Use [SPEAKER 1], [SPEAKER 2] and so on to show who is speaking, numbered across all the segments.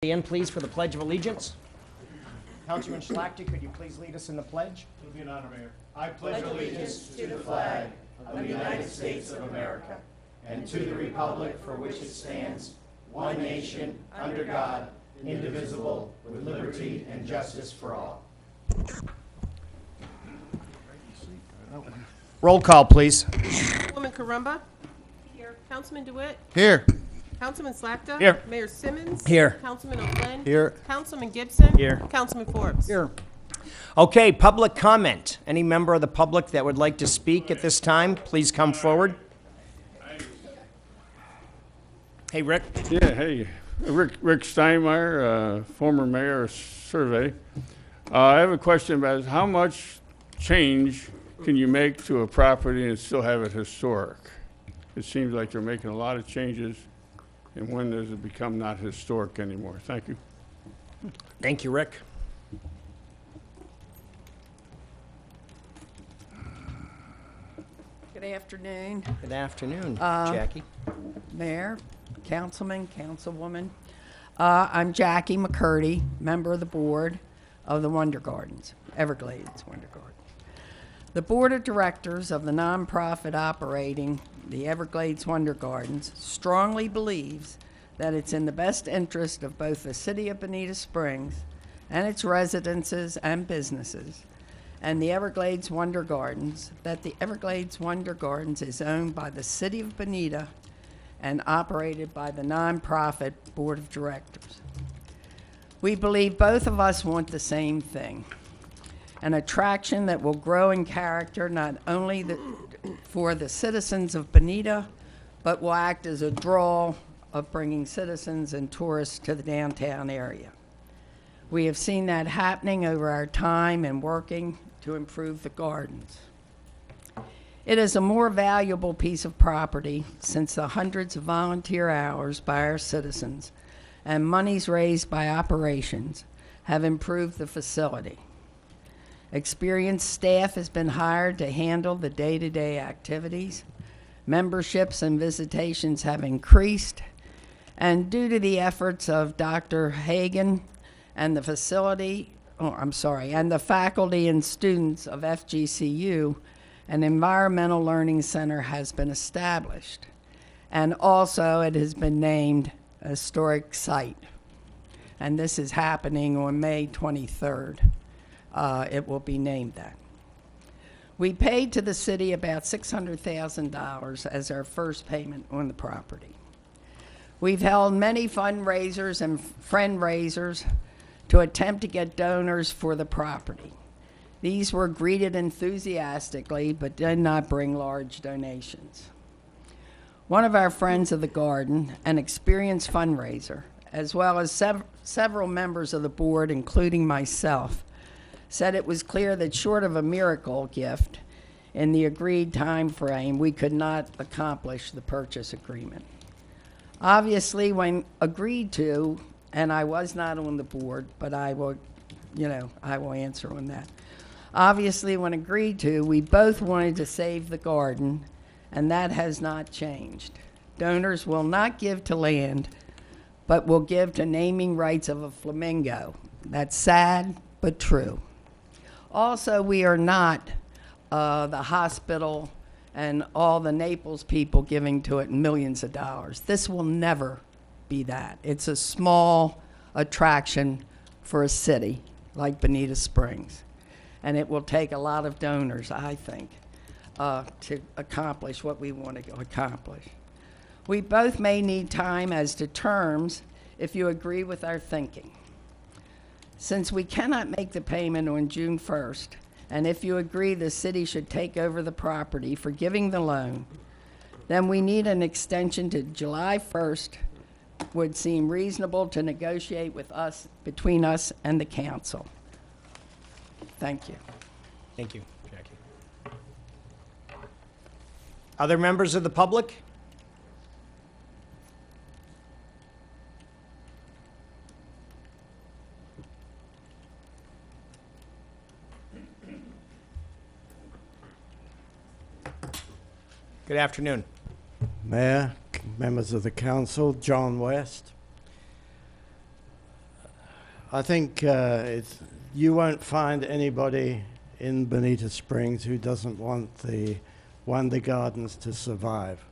[SPEAKER 1] In, please, for the Pledge of Allegiance. Councilman Schlachter, could you please lead us in the pledge?
[SPEAKER 2] It will be an honor, Mayor. I pledge allegiance to the flag of the United States of America and to the republic for which it stands, one nation, under God, indivisible, with liberty and justice for all.
[SPEAKER 1] Roll call, please.
[SPEAKER 3] Councilwoman Carumba. Here. Councilman DeWitt.
[SPEAKER 1] Here.
[SPEAKER 3] Councilman Slachta.
[SPEAKER 1] Here.
[SPEAKER 3] Mayor Simmons.
[SPEAKER 1] Here.
[SPEAKER 3] Councilman O'Flynn.
[SPEAKER 1] Here.
[SPEAKER 3] Councilman Gibson.
[SPEAKER 1] Here.
[SPEAKER 3] Councilman Forbes.
[SPEAKER 1] Here. Okay, public comment. Any member of the public that would like to speak at this time, please come forward. Hey, Rick.
[SPEAKER 4] Yeah, hey, Rick Steinmeier, former mayor of Survey. I have a question about how much change can you make to a property and still have it historic? It seems like you're making a lot of changes, and when does it become not historic anymore? Thank you.
[SPEAKER 1] Thank you, Rick.
[SPEAKER 5] Good afternoon,
[SPEAKER 1] Good afternoon, Jackie.
[SPEAKER 5] Mayor, Councilman, Councilwoman. I'm Jackie McCurdy, member of the board of the Wonder Gardens, Everglades Wonder Gardens. The board of directors of the nonprofit operating the Everglades Wonder Gardens strongly believes that it's in the best interest of both the city of Bonita Springs and its residences and businesses and the Everglades Wonder Gardens that the Everglades Wonder Gardens is owned by the city of Bonita and operated by the nonprofit board of directors. We believe both of us want the same thing, an attraction that will grow in character not only for the citizens of Bonita, but will act as a draw of bringing citizens and tourists to the downtown area. We have seen that happening over our time and working to improve the gardens. It is a more valuable piece of property since the hundreds of volunteer hours by our citizens and monies raised by operations have improved the facility. Experienced staff has been hired to handle the day-to-day activities. Memberships and visitations have increased, and due to the efforts of Dr. Hagan and the faculty and students of FGCU, an environmental learning center has been established. And also it has been named a historic site. And this is happening on May 23rd. It will be named that. We paid to the city about $600,000 as our first payment on the property. We've held many fundraisers and friend-raisers to attempt to get donors for the property. These were greeted enthusiastically, but did not bring large donations. One of our friends of the garden, an experienced fundraiser, as well as several members of the board, including myself, said it was clear that short of a miracle gift in the agreed time frame, we could not accomplish the purchase agreement. Obviously, when agreed to, and I was not on the board, but I will answer on that. Obviously, when agreed to, we both wanted to save the garden, and that has not changed. Donors will not give to land, but will give to naming rights of a flamingo. That's sad, but true. Also, we are not the hospital and all the Naples people giving to it millions of dollars. This will never be that. It's a small attraction for a city like Bonita Springs. And it will take a lot of donors, I think, to accomplish what we want to accomplish. We both may need time as to terms if you agree with our thinking. Since we cannot make the payment on June 1st, and if you agree the city should take over the property for giving the loan, then we need an extension to July 1st. Would seem reasonable to negotiate with us, between us and the council. Thank you.
[SPEAKER 1] Thank you, Jackie. Other members of the public? Good afternoon.
[SPEAKER 6] Mayor, members of the council, John West.
[SPEAKER 2] I think you won't find anybody in Bonita Springs who doesn't want the Wonder Gardens to survive.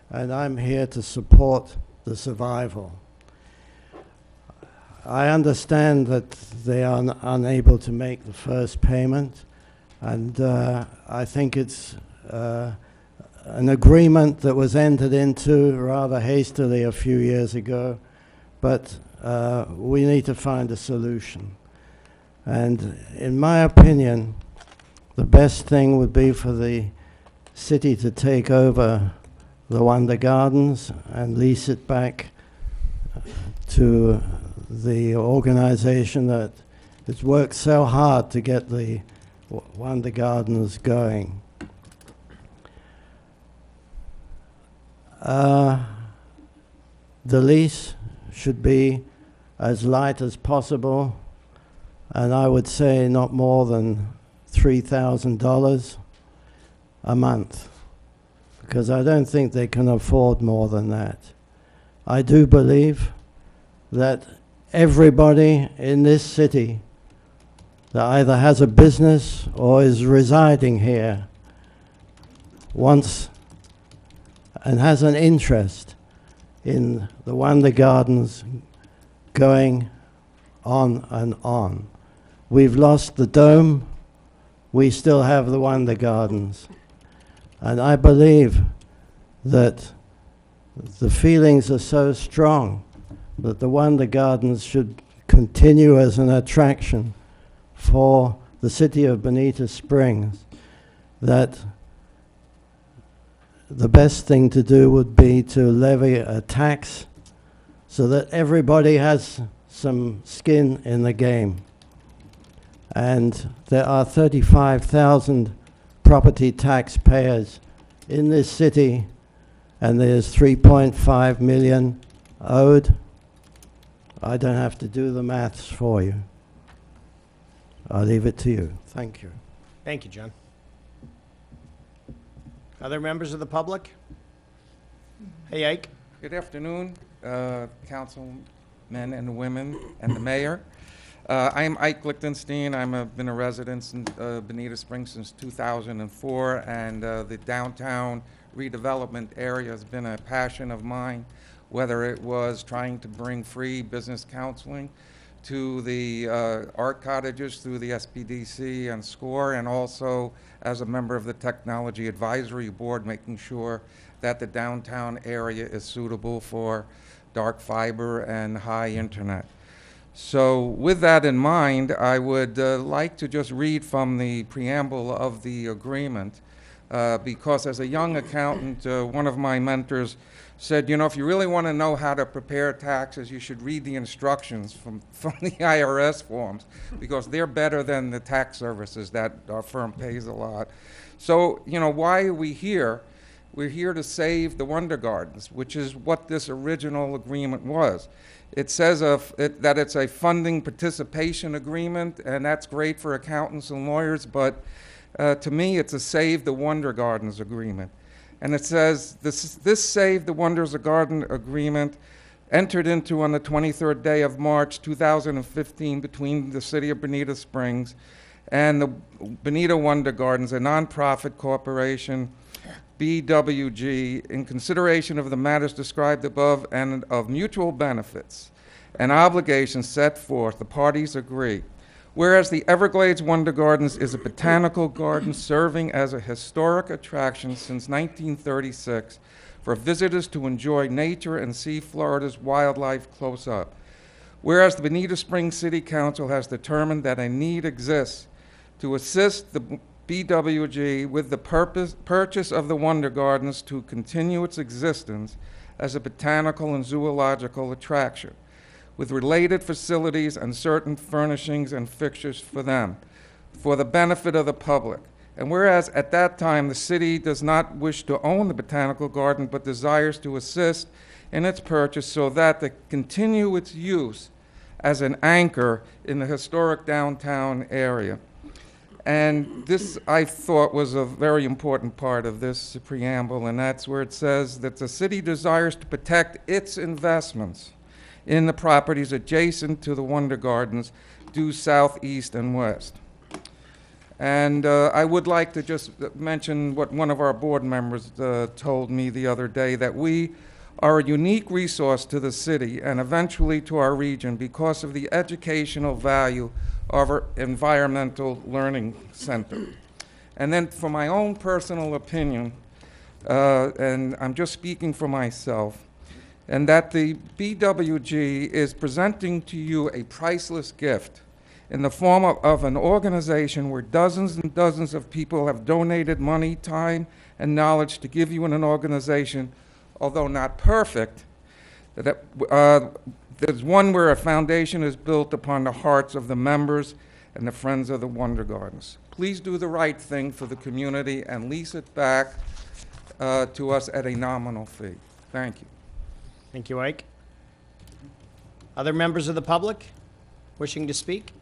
[SPEAKER 2] And I'm here to support the survival. I understand that they are unable to make the first payment, and I think it's an agreement that was entered into rather hastily a few years ago, but we need to find a solution. And in my opinion, the best thing would be for the city to take over the Wonder Gardens and lease it back to the organization that has worked so hard to get the Wonder Gardens going. The lease should be as light as possible, and I would say not more than $3,000 a month, because I don't think they can afford more than that. I do believe that everybody in this city that either has a business or is residing here wants and has an interest in the Wonder Gardens going on and on. We've lost the Dome, we still have the Wonder Gardens. And I believe that the feelings are so strong that the Wonder Gardens should continue as an attraction for the city of Bonita Springs, that the best thing to do would be to levy a tax so that everybody has some skin in the game. And there are 35,000 property taxpayers in this city, and there's 3.5 million owed. I don't have to do the maths for you. I'll leave it to you. Thank you.
[SPEAKER 1] Thank you, John. Other members of the public? Hey, Ike.
[SPEAKER 6] Good afternoon, councilmen and women, and the mayor. I'm Ike Lichtenstein. I've been a resident in Bonita Springs since 2004, and the downtown redevelopment area has been a passion of mine, whether it was trying to bring free business counseling to the art cottages through the SPDC and SCORE, and also as a member of the Technology Advisory Board, making sure that the downtown area is suitable for dark fiber and high internet. So with that in mind, I would like to just read from the preamble of the agreement, because as a young accountant, one of my mentors said, you know, if you really want to know how to prepare taxes, you should read the instructions from the IRS forms, because they're better than the tax services that our firm pays a lot. So, you know, why are we here? We're here to save the Wonder Gardens, which is what this original agreement was. It says that it's a funding participation agreement, and that's great for accountants and lawyers, but to me, it's a Save the Wonder Gardens agreement. And it says, this Save the Wonders Garden agreement entered into on the 23rd day of March 2015 between the city of Bonita Springs and the Bonita Wonder Gardens, a nonprofit corporation, BWG, in consideration of the matters described above and of mutual benefits and obligations set forth, the parties agree. Whereas the Everglades Wonder Gardens is a botanical garden serving as a historic attraction since 1936 for visitors to enjoy nature and see Florida's wildlife close up. Whereas the Bonita Springs City Council has determined that a need exists to assist the BWG with the purchase of the Wonder Gardens to continue its existence as a botanical and zoological attraction, with related facilities and certain furnishings and fixtures for them, for the benefit of the public. And whereas at that time the city does not wish to own the botanical garden, but desires to assist in its purchase so that to continue its use as an anchor in the historic downtown area. And this, I thought, was a very important part of this preamble, and that's where it says that the city desires to protect its investments in the properties adjacent to the Wonder Gardens due south, east, and west. And I would like to just mention what one of our board members told me the other day, that we are a unique resource to the city and eventually to our region because of the educational value of our environmental learning center. And then for my own personal opinion, and I'm just speaking for myself, and that the BWG is presenting to you a priceless gift in the form of an organization where dozens and dozens of people have donated money, time, and knowledge to give you an organization, although not perfect, that there's one where a foundation is built upon the hearts of the members and the friends of the Wonder Gardens. Please do the right thing for the community and lease it back to us at a nominal fee. Thank you.
[SPEAKER 1] Thank you, Ike. Other members of the public wishing to speak?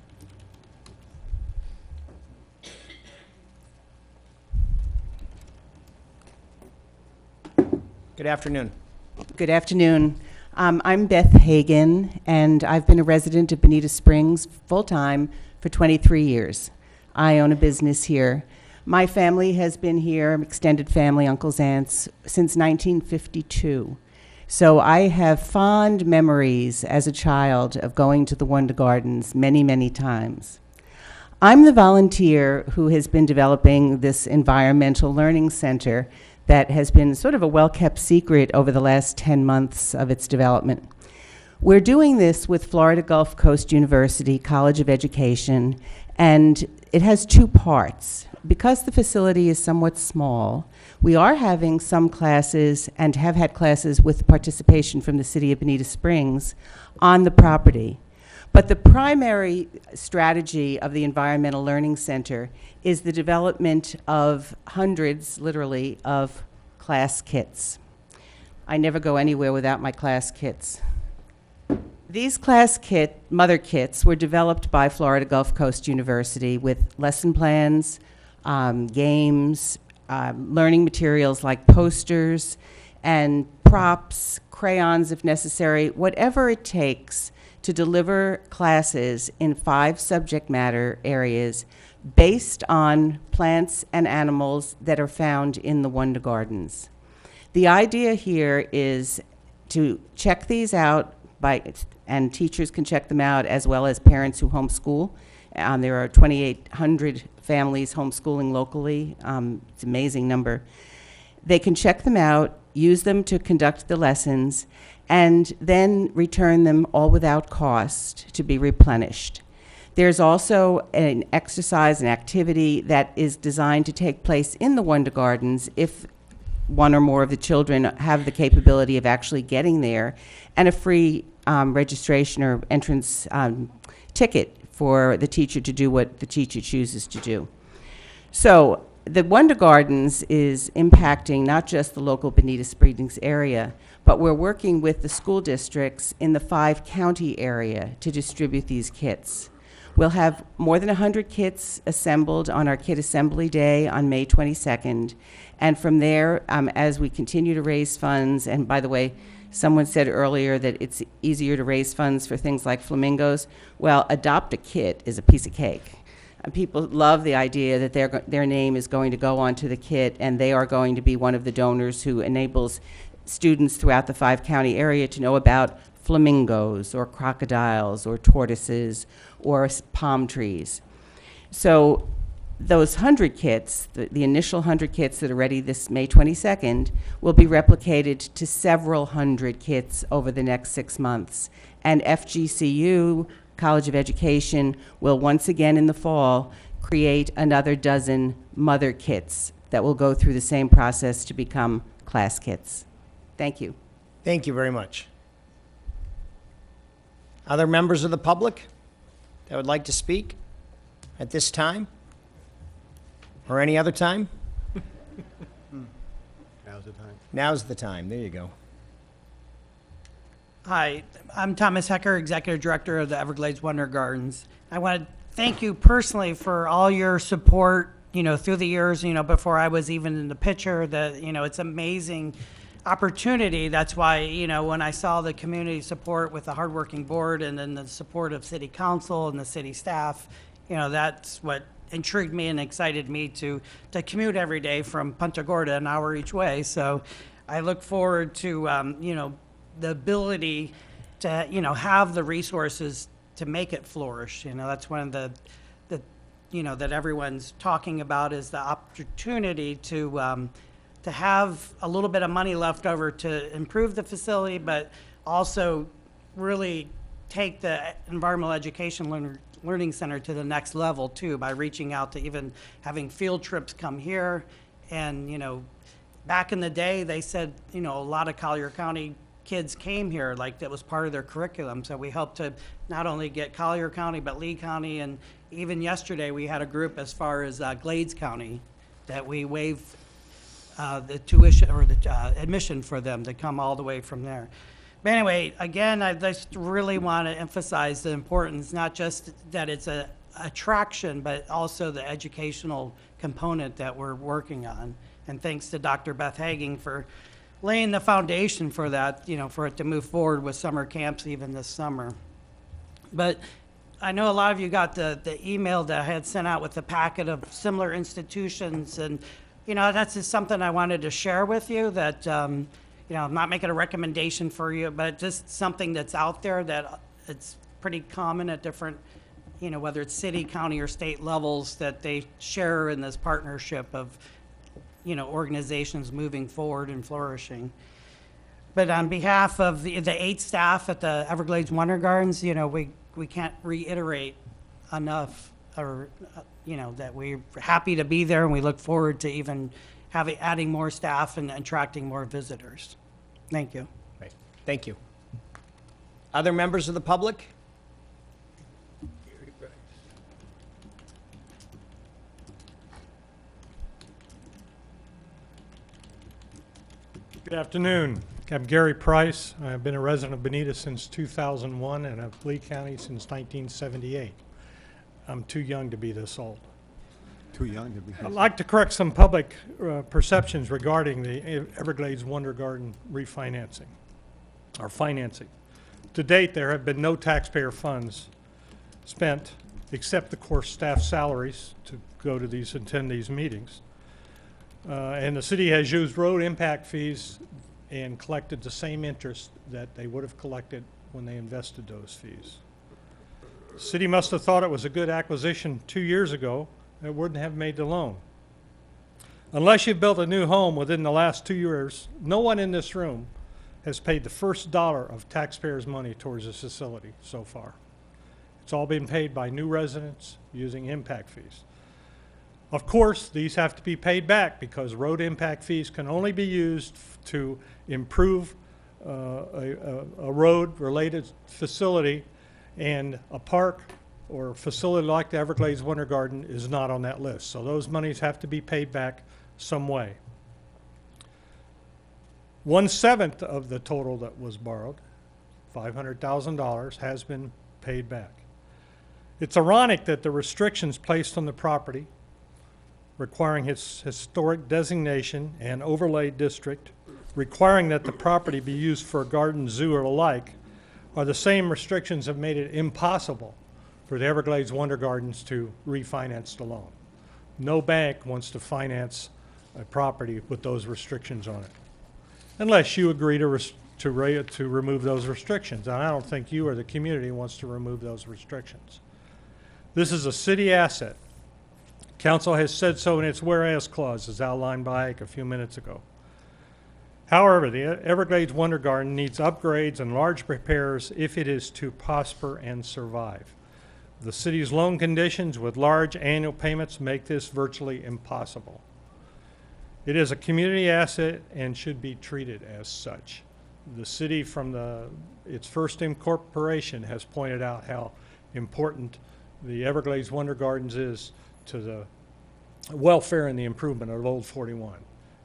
[SPEAKER 1] Good afternoon.
[SPEAKER 7] Good afternoon. I'm Beth Hagan, and I've been a resident of Bonita Springs full-time for 23 years. I own a business here. My family has been here, extended family, uncles, aunts, since 1952. So I have fond memories as a child of going to the Wonder Gardens many, many times. I'm the volunteer who has been developing this environmental learning center that has been sort of a well-kept secret over the last 10 months of its development. We're doing this with Florida Gulf Coast University College of Education, and it has two parts. Because the facility is somewhat small, we are having some classes and have had classes with participation from the city of Bonita Springs on the property. But the primary strategy of the Environmental Learning Center is the development of hundreds, literally, of class kits. I never go anywhere without my class kits. These class mother kits were developed by Florida Gulf Coast University with lesson plans, games, learning materials like posters and props, crayons if necessary, whatever it takes to deliver classes in 5 subject matter areas based on plants and animals that are found in the Wonder Gardens. The idea here is to check these out and teachers can check them out as well as parents who homeschool. There are 2,800 families homeschooling locally. It's an amazing number. They can check them out, use them to conduct the lessons, and then return them all without cost to be replenished. There's also an exercise, an activity that is designed to take place in the Wonder Gardens if one or more of the children have the capability of actually getting there, and a free registration or entrance ticket for the teacher to do what the teacher chooses to do. So the Wonder Gardens is impacting not just the local Bonita Springs area, but we're working with the school districts in the 5-county area to distribute these kits. We'll have more than 100 kits assembled on our Kit Assembly Day on May 22nd. And from there, as we continue to raise funds, and by the way, someone said earlier that it's easier to raise funds for things like flamingos. Well, Adopt a Kit is a piece of cake. And people love the idea that their name is going to go onto the kit, and they are going to be one of the donors who enables students throughout the 5-county area to know about flamingos or crocodiles or tortoises or palm trees. So those 100 kits, the initial 100 kits that are ready this May 22nd, will be replicated to several hundred kits over the next 6 months. And FGCU, College of Education, will once again in the fall create another dozen mother kits that will go through the same process to become class kits. Thank you.
[SPEAKER 1] Thank you very much. Other members of the public that would like to speak at this time? Or any other time?
[SPEAKER 2] Now's the time.
[SPEAKER 1] Now's the time. There you go.
[SPEAKER 8] Hi, I'm Thomas Hecker, Executive Director of the Everglades Wonder Gardens. I want to thank you personally for all your support, through the years, before I was even in the picture. It's amazing opportunity. That's why, when I saw the community support with the hardworking board and then the support of city council and the city staff, that's what intrigued me and excited me to commute every day from Punta Gorda, an hour each way. So I look forward to, the ability to, have the resources to make it flourish. That's one of the that everyone's talking about, is the opportunity to have a little bit of money left over to improve the facility, but also really take the environmental education learning center to the next level too, by reaching out to even having field trips come here. And, back in the day, they said, a lot of Collier County kids came here, like that was part of their curriculum. So we helped to not only get Collier County, but Lee County. And even yesterday, we had a group as far as Glades County that we waived the tuition or the admission for them to come all the way from there. But anyway, again, I just really want to emphasize the importance, not just that it's a attraction, but also the educational component that we're working on. And thanks to Dr. Beth Haging for laying the foundation for that, for it to move forward with summer camps even this summer. But I know a lot of you got the email that I had sent out with the packet of similar institutions, and that's just something I wanted to share with you, that I'm not making a recommendation for you, but just something that's out there that it's pretty common at different, whether it's city, county, or state levels, that they share in this partnership of organizations moving forward and flourishing. But on behalf of the 8 staff at the Everglades Wonder Gardens, we can't reiterate enough, or that we're happy to be there, and we look forward to even adding more staff and attracting more visitors. Thank you.
[SPEAKER 1] Right. Thank you. Other members of the public?
[SPEAKER 9] Good afternoon. I'm Gary Price. I've been a resident of Bonita since 2001 and of Lee County since 1978. I'm too young to be this old.
[SPEAKER 2] Too young to be.
[SPEAKER 9] I'd like to correct some public perceptions regarding the Everglades Wonder Garden refinancing or financing. To date, there have been no taxpayer funds spent, except the course staff salaries to go to attend these meetings. And the city has used road impact fees and collected the same interest that they would have collected when they invested those fees. The city must have thought it was a good acquisition 2 years ago. It wouldn't have made the loan. Unless you've built a new home within the last 2 years, no one in this room has paid the first dollar of taxpayers' money towards this facility so far. It's all been paid by new residents using impact fees. Of course, these have to be paid back because road impact fees can only be used to improve a road-related facility, and a park or a facility like the Everglades Winter Garden is not on that list. So those monies have to be paid back some way. 1/7 of the total that was borrowed, $500,000, has been paid back. It's ironic that the restrictions placed on the property requiring its historic designation and overlay district, requiring that the property be used for a garden, zoo, or the like, are the same restrictions that made it impossible for the Everglades Wonder Gardens to refinance the loan. No bank wants to finance a property with those restrictions on it, unless you agree to remove those restrictions. And I don't think you or the community wants to remove those restrictions. This is a city asset. Council has said so in its whereas clause, as outlined by Ike a few minutes ago. However, the Everglades Wonder Garden needs upgrades and large repairs if it is to prosper and survive. The city's loan conditions with large annual payments make this virtually impossible. It is a community asset and should be treated as such. The city, from its first incorporation, has pointed out how important the Everglades Wonder Gardens is to the welfare and the improvement of Old 41.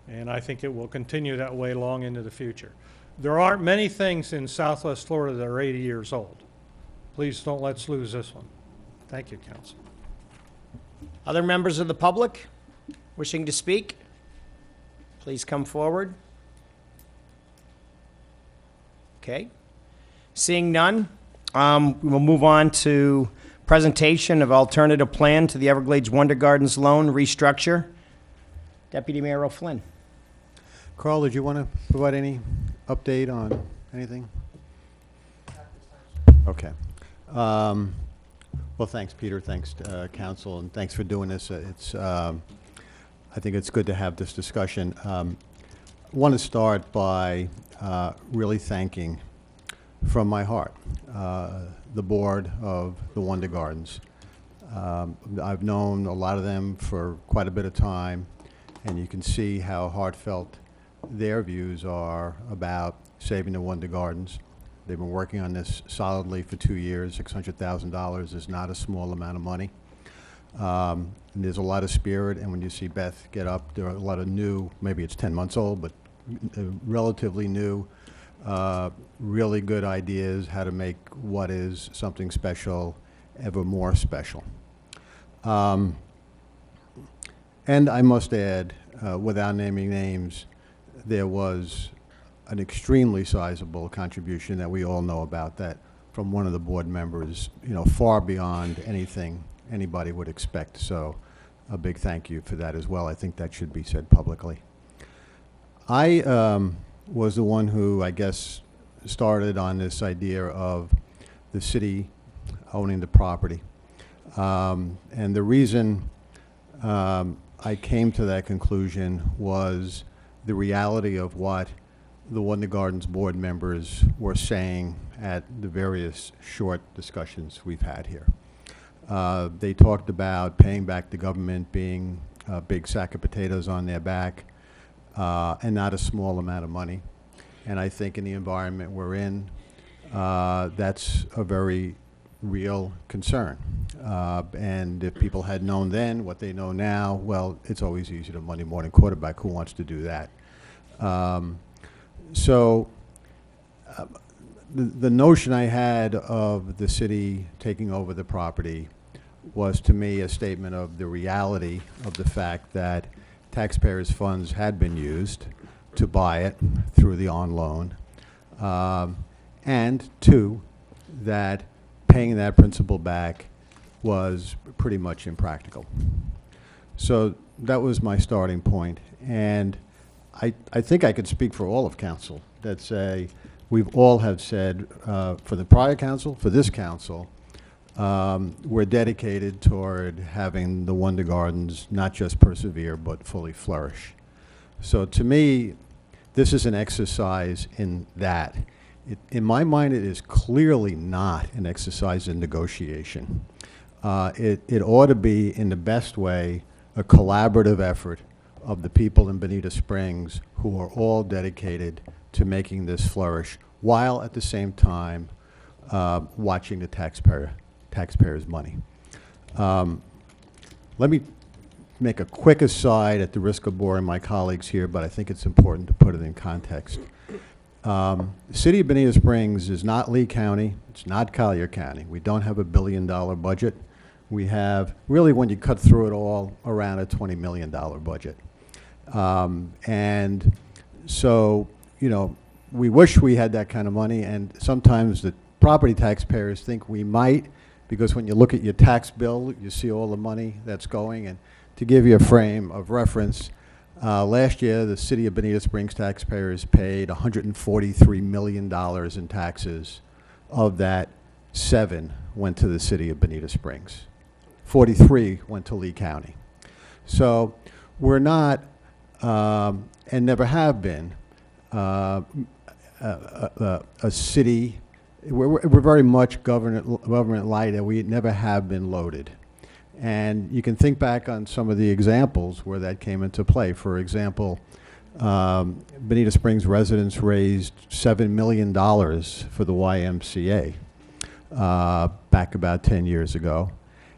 [SPEAKER 9] And I think it will continue that way long into the future. There aren't many things in Southwest Florida that are 80 years old. Please don't let's lose this one. Thank you, Council.
[SPEAKER 1] Other members of the public wishing to speak? Please come forward. Okay. Seeing none, we will move on to presentation of alternative plan to the Everglades Wonder Gardens loan restructure. Deputy Mayor O'Flynn.
[SPEAKER 10] Carl, did you want to provide any update on anything? Okay. Well, thanks, Peter. Thanks, Council, and thanks for doing this. I think it's good to have this discussion. I want to start by really thanking, from my heart, the board of the Wonder Gardens. I've known a lot of them for quite a bit of time, and you can see how heartfelt their views are about saving the Wonder Gardens. They've been working on this solidly for 2 years. $600,000 is not a small amount of money. There's a lot of spirit, and when you see Beth get up, there are a lot of new, maybe it's 10 months old, but relatively new, really good ideas how to make what is something special ever more special. And I must add, without naming names, there was an extremely sizable contribution that we all know about that from one of the board members, far beyond anything anybody would expect. So a big thank you for that as well. I think that should be said publicly. I was the one who, I guess, started on this idea of the city owning the property. And the reason I came to that conclusion was the reality of what the Wonder Gardens board members were saying at the various short discussions we've had here. They talked about paying back the government being a big sack of potatoes on their back, and not a small amount of money. And I think in the environment we're in, that's a very real concern. And if people had known then what they know now, well, it's always easy to Monday morning quarterback. Who wants to do that? The notion I had of the city taking over the property was, to me, a statement of the reality of the fact that taxpayers' funds had been used to buy it through the on loan, and two, that paying that principal back was pretty much impractical. So that was my starting point, and I think I could speak for all of council that say we've all have said, for the prior council, for this council, we're dedicated toward having the Wonder Gardens not just persevere but fully flourish. So to me, this is an exercise in that. In my mind, it is clearly not an exercise in negotiation. It ought to be, in the best way, a collaborative effort of the people in Bonita Springs who are all dedicated to making this flourish, while at the same time watching the taxpayers' money. Let me make a quick aside at the risk of boring my colleagues here, but I think it's important to put it in context. The city of Bonita Springs is not Lee County, it's not Collier County. We don't have a $1 billion budget. We have, really, when you cut through it all, around a $20 million budget. And so, we wish we had that kind of money, and sometimes the property taxpayers think we might, because when you look at your tax bill, you see all the money that's going. And to give you a frame of reference, last year the city of Bonita Springs taxpayers paid $143 million in taxes. Of that, 7 went to the city of Bonita Springs. 43 went to Lee County. So we're not, and never have been, a city. We're very much government light, and we never have been loaded. And you can think back on some of the examples where that came into play. For example, Bonita Springs residents raised $7 million for the YMCA back about 10 years ago.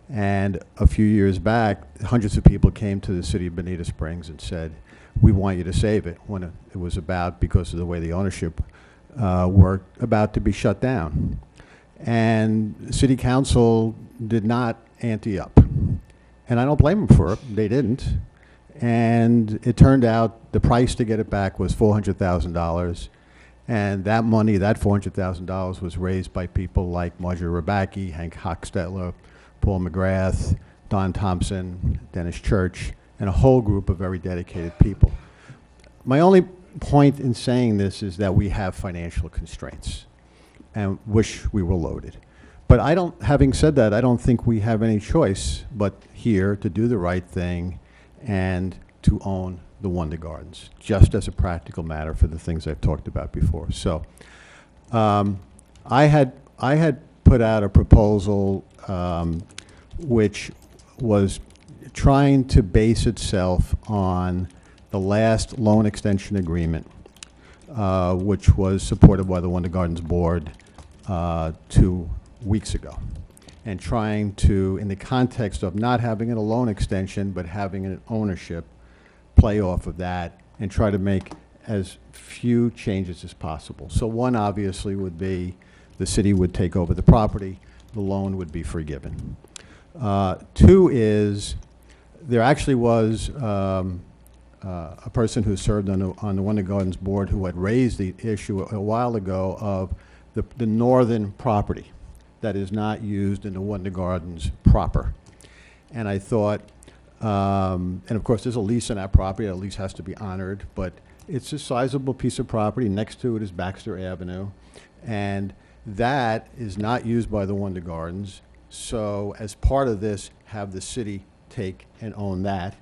[SPEAKER 10] And a few years back, hundreds of people came to the city of Bonita Springs and said, we want you to save it, when it was about, because of the way the ownership worked, about to be shut down. And the city council did not ante up. And I don't blame them for it. They didn't. And it turned out the price to get it back was $400,000. And that money, that $400,000, was raised by people like Marjorie Rabacki, Hank Hochstetler, Paul McGrath, Don Thompson, Dennis Church, and a whole group of very dedicated people. My only point in saying this is that we have financial constraints and wish we were loaded. But having said that, I don't think we have any choice but here to do the right thing and to own the Wonder Gardens, just as a practical matter for the things I've talked about before. So I had put out a proposal which was trying to base itself on the last loan extension agreement, which was supported by the Wonder Gardens Board 2 weeks ago, and trying to, in the context of not having a loan extension but having an ownership, play off of that and try to make as few changes as possible. So one obviously would be the city would take over the property, the loan would be forgiven. Two is there actually was a person who served on the Wonder Gardens board who had raised the issue a while ago of the northern property that is not used in the Wonder Gardens proper. And I thought, and of course there's a lease on that property, that lease has to be honored, but it's a sizable piece of property. Next to it is Baxter Avenue, and that is not used by the Wonder Gardens. So as part of this, have the city take and own that.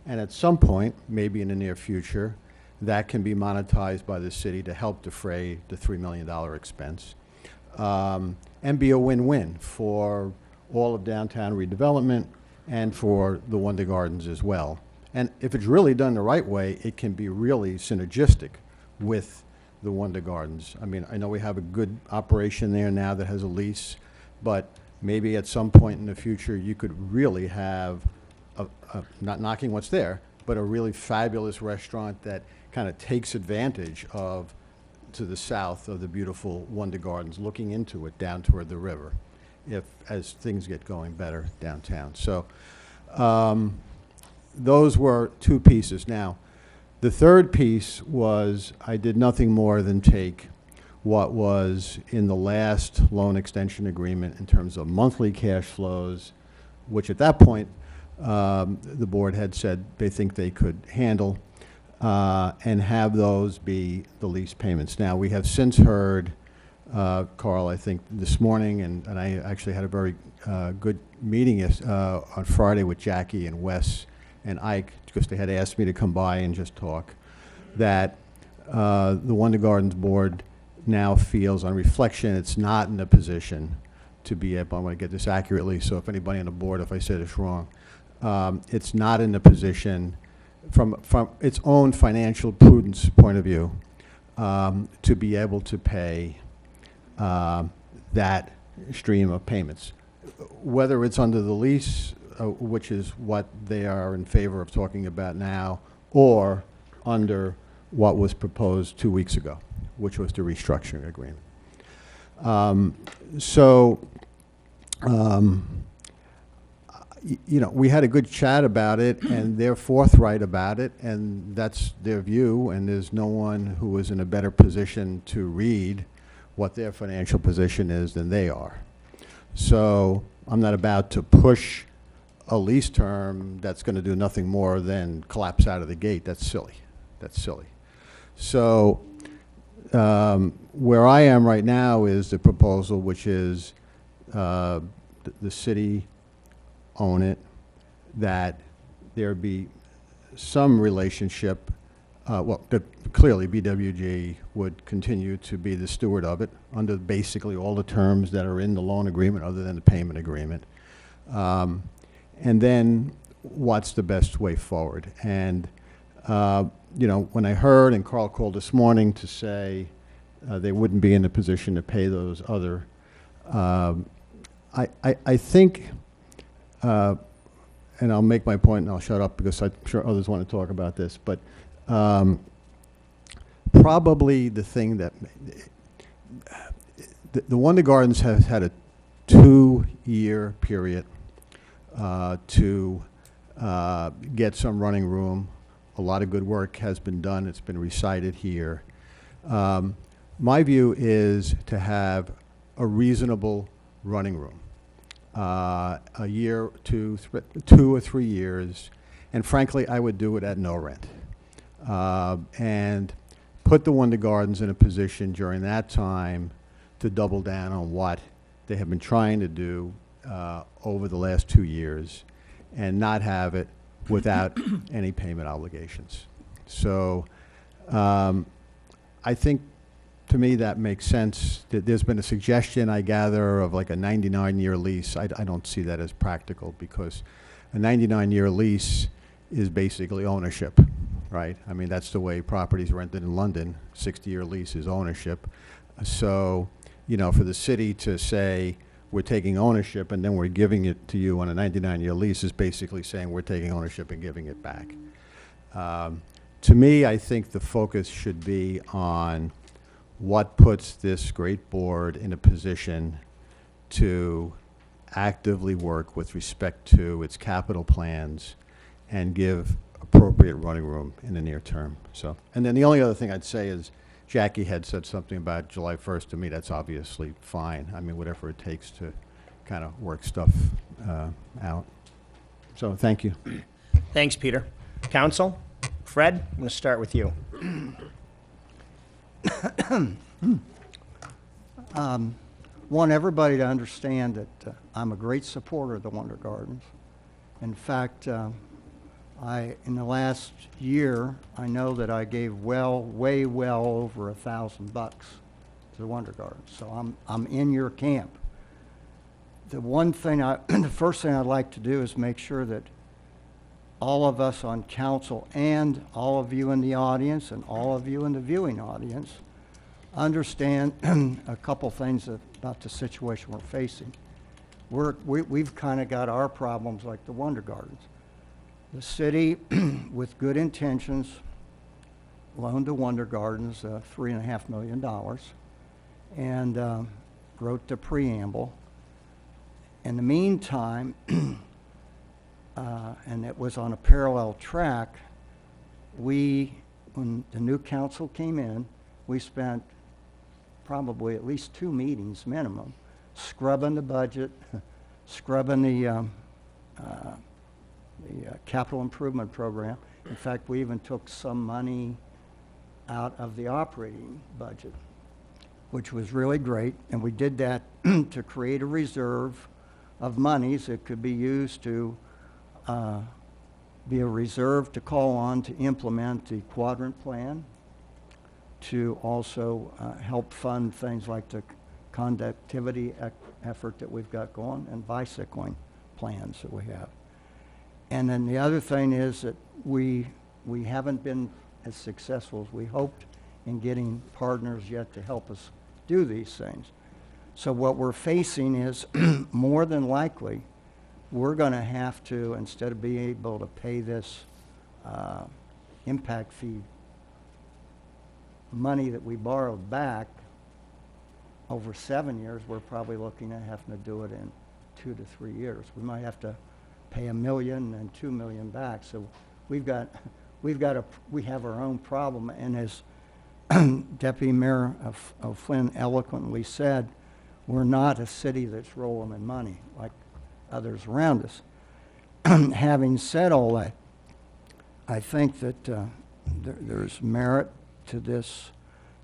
[SPEAKER 10] And at some point, maybe in the near future, that can be monetized by the city to help defray the $3 million expense. And be a win-win for all of downtown redevelopment and for the Wonder Gardens as well. And if it's really done the right way, it can be really synergistic with the Wonder Gardens. I mean, I know we have a good operation there now that has a lease, but maybe at some point in the future, you could really have, not knocking what's there, but a really fabulous restaurant that kind of takes advantage of, to the south of the beautiful Wonder Gardens, looking into it down toward the river, as things get going better downtown. So those were two pieces. Now, the third piece was I did nothing more than take what was in the last loan extension agreement in terms of monthly cash flows, which at that point the board had said they think they could handle, and have those be the lease payments. Now, we have since heard, Carl, I think this morning, and I actually had a very good meeting on Friday with Jackie and Wes and Ike, because they had asked me to come by and just talk, that the Wonder Gardens board now feels, on reflection, it's not in a position to be able, I want to get this accurately, so if anybody on the board, if I said this wrong, it's not in a position, from its own financial prudence point of view, to be able to pay that stream of payments. Whether it's under the lease, which is what they are in favor of talking about now, or under what was proposed 2 weeks ago, which was the restructuring agreement. You know, we had a good chat about it, and they're forthright about it, and that's their view, and there's no one who is in a better position to read what their financial position is than they are. So I'm not about to push a lease term that's going to do nothing more than collapse out of the gate. That's silly. That's silly. So where I am right now is the proposal, which is the city own it, that there be some relationship, that clearly BWG would continue to be the steward of it under basically all the terms that are in the loan agreement other than the payment agreement. And then what's the best way forward? And you know, when I heard, and Carl called this morning to say they wouldn't be in a position to pay those other, I think, and I'll make my point and I'll shut up because I'm sure others want to talk about this, but probably the thing that, the Wonder Gardens has had a 2-year period to get some running room. A lot of good work has been done. It's been recited here. My view is to have a reasonable running room. A year, 2 or 3 years, and frankly, I would do it at no rent. And put the Wonder Gardens in a position during that time to double down on what they have been trying to do over the last 2 years and not have it without any payment obligations. So I think, to me, that makes sense. There's been a suggestion, I gather, of like a 99-year lease. I don't see that as practical because a 99-year lease is basically ownership, right? I mean, that's the way properties rented in London. 60-year lease is ownership. So, you know, for the city to say we're taking ownership and then we're giving it to you on a 99-year lease is basically saying we're taking ownership and giving it back. To me, I think the focus should be on what puts this great board in a position to actively work with respect to its capital plans and give appropriate running room in the near term. So, and then the only other thing I'd say is Jackie had said something about July 1st. To me, that's obviously fine. I mean, whatever it takes to kind of work stuff out. So, thank you.
[SPEAKER 1] Thanks, Peter. Council? Fred, I'm going to start with you.
[SPEAKER 11] Want everybody to understand that I'm a great supporter of the Wonder Gardens. In fact, in the last year, I know that I gave way well over $1,000 to the Wonder Gardens. So I'm in your camp. The one thing the first thing I'd like to do is make sure that all of us on council and all of you in the audience and all of you in the viewing audience understand a couple things about the situation we're facing. We've kind of got our problems like the Wonder Gardens. The city, with good intentions, loaned the Wonder Gardens $3.5 million and wrote the preamble. In the meantime, and it was on a parallel track, when the new council came in, we spent probably at least 2 meetings minimum scrubbing the budget, scrubbing the capital improvement program. In fact, we even took some money out of the operating budget, which was really great. And we did that to create a reserve of monies that could be used to be a reserve to call on to implement the quadrant plan, to also help fund things like the conductivity effort that we've got going and bicycling plans that we have. And then the other thing is that we haven't been as successful as we hoped in getting partners yet to help us do these things. So what we're facing is more than likely we're going to have to, instead of being able to pay this impact fee money that we borrowed back over 7 years, we're probably looking at having to do it in 2 to 3 years. We might have to pay $1 million and $2 million back. So we have our own problem. And as Deputy Mayor O'Flynn eloquently said, we're not a city that's rolling in money like others around us. Having said all that, I think that there's merit to this.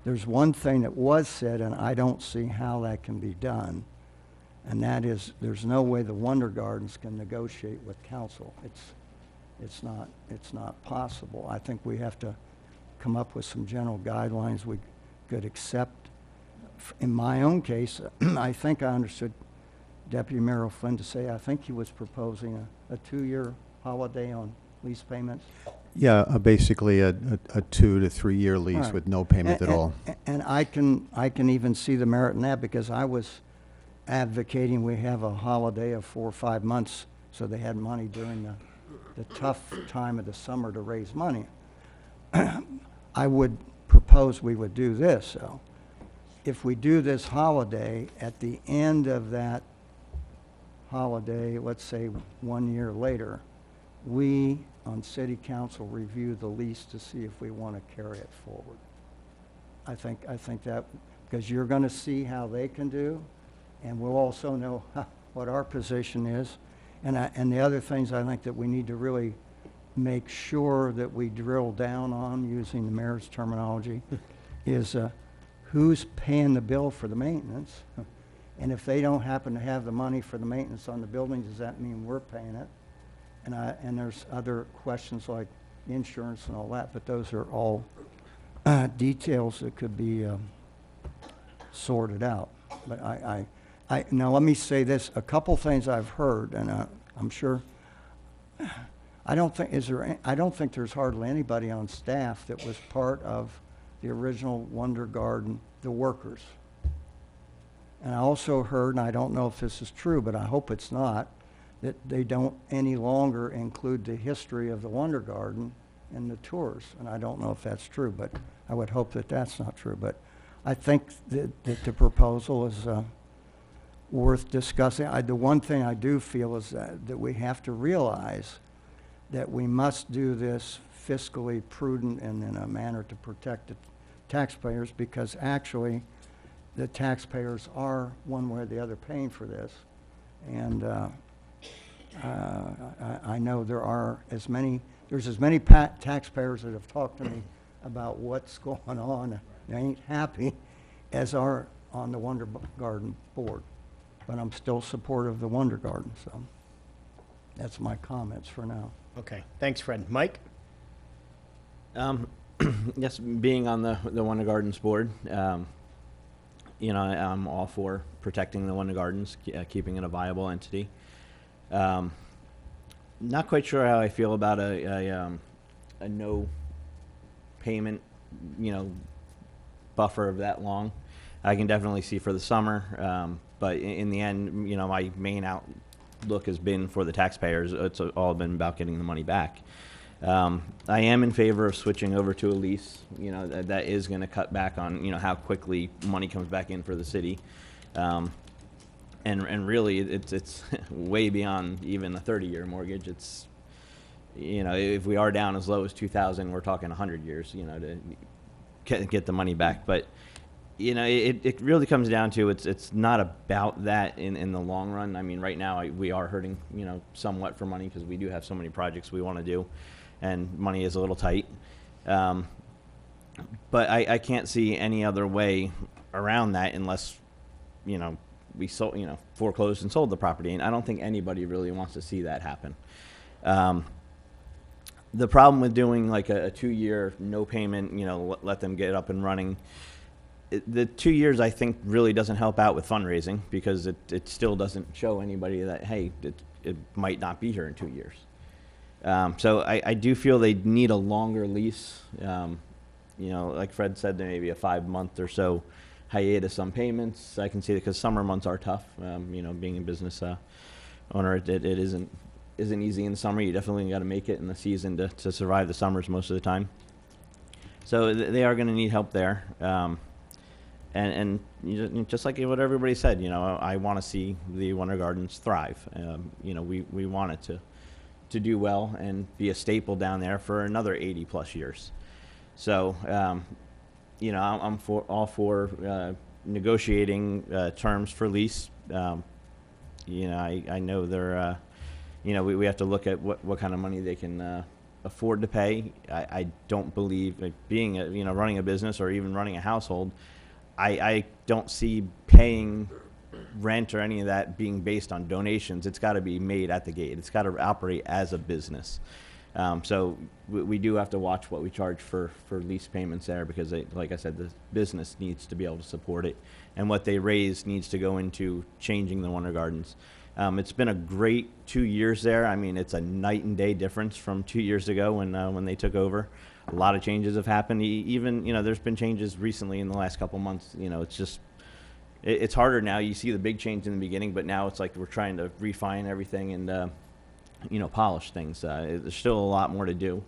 [SPEAKER 11] There's one thing that was said, and I don't see how that can be done, and that is there's no way the Wonder Gardens can negotiate with council. It's not possible. I think we have to come up with some general guidelines we could accept. In my own case, I think I understood Deputy Mayor O'Flynn to say I think he was proposing a 2-year holiday on lease payments.
[SPEAKER 10] Yeah, basically a 2 to 3 year lease
[SPEAKER 11] Right.
[SPEAKER 10] with no payment at all.
[SPEAKER 11] And I can even see the merit in that, because I was advocating we have a holiday of 4 or 5 months so they had money during the tough time of the summer to raise money. I would propose we would do this. So if we do this holiday, at the end of that holiday, let's say 1 year later, we on City Council review the lease to see if we want to carry it forward. I think that, because you're going to see how they can do, and we'll also know what our position is. And the other things I think that we need to really make sure that we drill down on, using the mayor's terminology, is who's paying the bill for the maintenance? And if they don't happen to have the money for the maintenance on the building, does that mean we're paying it? And there's other questions like insurance and all that, but those are all details that could be sorted out. But now let me say this, a couple things I've heard, and I'm sure, I don't think there's hardly anybody on staff that was part of the original Wonder Garden, the workers. And I also heard, and I don't know if this is true, but I hope it's not, that they don't any longer include the history of the Wonder Garden in the tours. And I don't know if that's true, but I would hope that that's not true. But I think that the proposal is worth discussing. The one thing I do feel is that we have to realize that we must do this fiscally prudent and in a manner to protect the taxpayers, because actually the taxpayers are one way or the other paying for this. And I know there's as many taxpayers that have talked to me about what's going on, they ain't happy, as are on the Wonder Garden board. But I'm still supportive of the Wonder Garden, so that's my comments for now.
[SPEAKER 1] Okay, thanks, Fred. Mike?
[SPEAKER 12] Yes, being on the Wonder Gardens board, you know, I'm all for protecting the Wonder Gardens, keeping it a viable entity. Not quite sure how I feel about a no payment, you know, buffer of that long. I can definitely see for the summer, but in the end, you know, my main outlook has been for the taxpayers. It's all been about getting the money back. I am in favor of switching over to a lease. You know, that is going to cut back on, you know, how quickly money comes back in for the city. And really, it's way beyond even a 30-year mortgage. It's, you know, if we are down as low as 2,000, we're talking 100 years, you know, to get the money back. But, you know, it really comes down to it's not about that in the long run. I mean, right now we are hurting, you know, somewhat for money because we do have so many projects we want to do, and money is a little tight. But I can't see any other way around that unless, you know, we sold, you know, foreclosed and sold the property, and I don't think anybody really wants to see that happen. The problem with doing like a 2-year no payment, you know, let them get up and running, the 2 years I think really doesn't help out with fundraising, because it still doesn't show anybody that, hey, it might not be here in 2 years. So I do feel they need a longer lease. You know, like Fred said, there may be a 5-month or so hiatus on payments. I can see that because summer months are tough. You know, being a business owner, it isn't easy in the summer. You definitely got to make it in the season to survive the summers most of the time. So they are going to need help there. And just like what everybody said, you know, I want to see the Wonder Gardens thrive. You know, we want it to do well and be a staple down there for another 80 plus years. So, you know, I'm all for negotiating terms for lease. You know, I know they're, you know, we have to look at what kind of money they can afford to pay. I don't believe, like, being you know, running a business or even running a household, I don't see paying rent or any of that being based on donations. It's got to be made at the gate. It's got to operate as a business. So we do have to watch what we charge for lease payments there, because like I said, the business needs to be able to support it, and what they raise needs to go into changing the Wonder Gardens. It's been a great 2 years there. I mean, it's a night and day difference from 2 years ago when they took over. A lot of changes have happened. Even, you know, there's been changes recently in the last couple months. You know, it's just, it's harder now. You see the big change in the beginning, but now it's like we're trying to refine everything and, you know, polish things. There's still a lot more to do,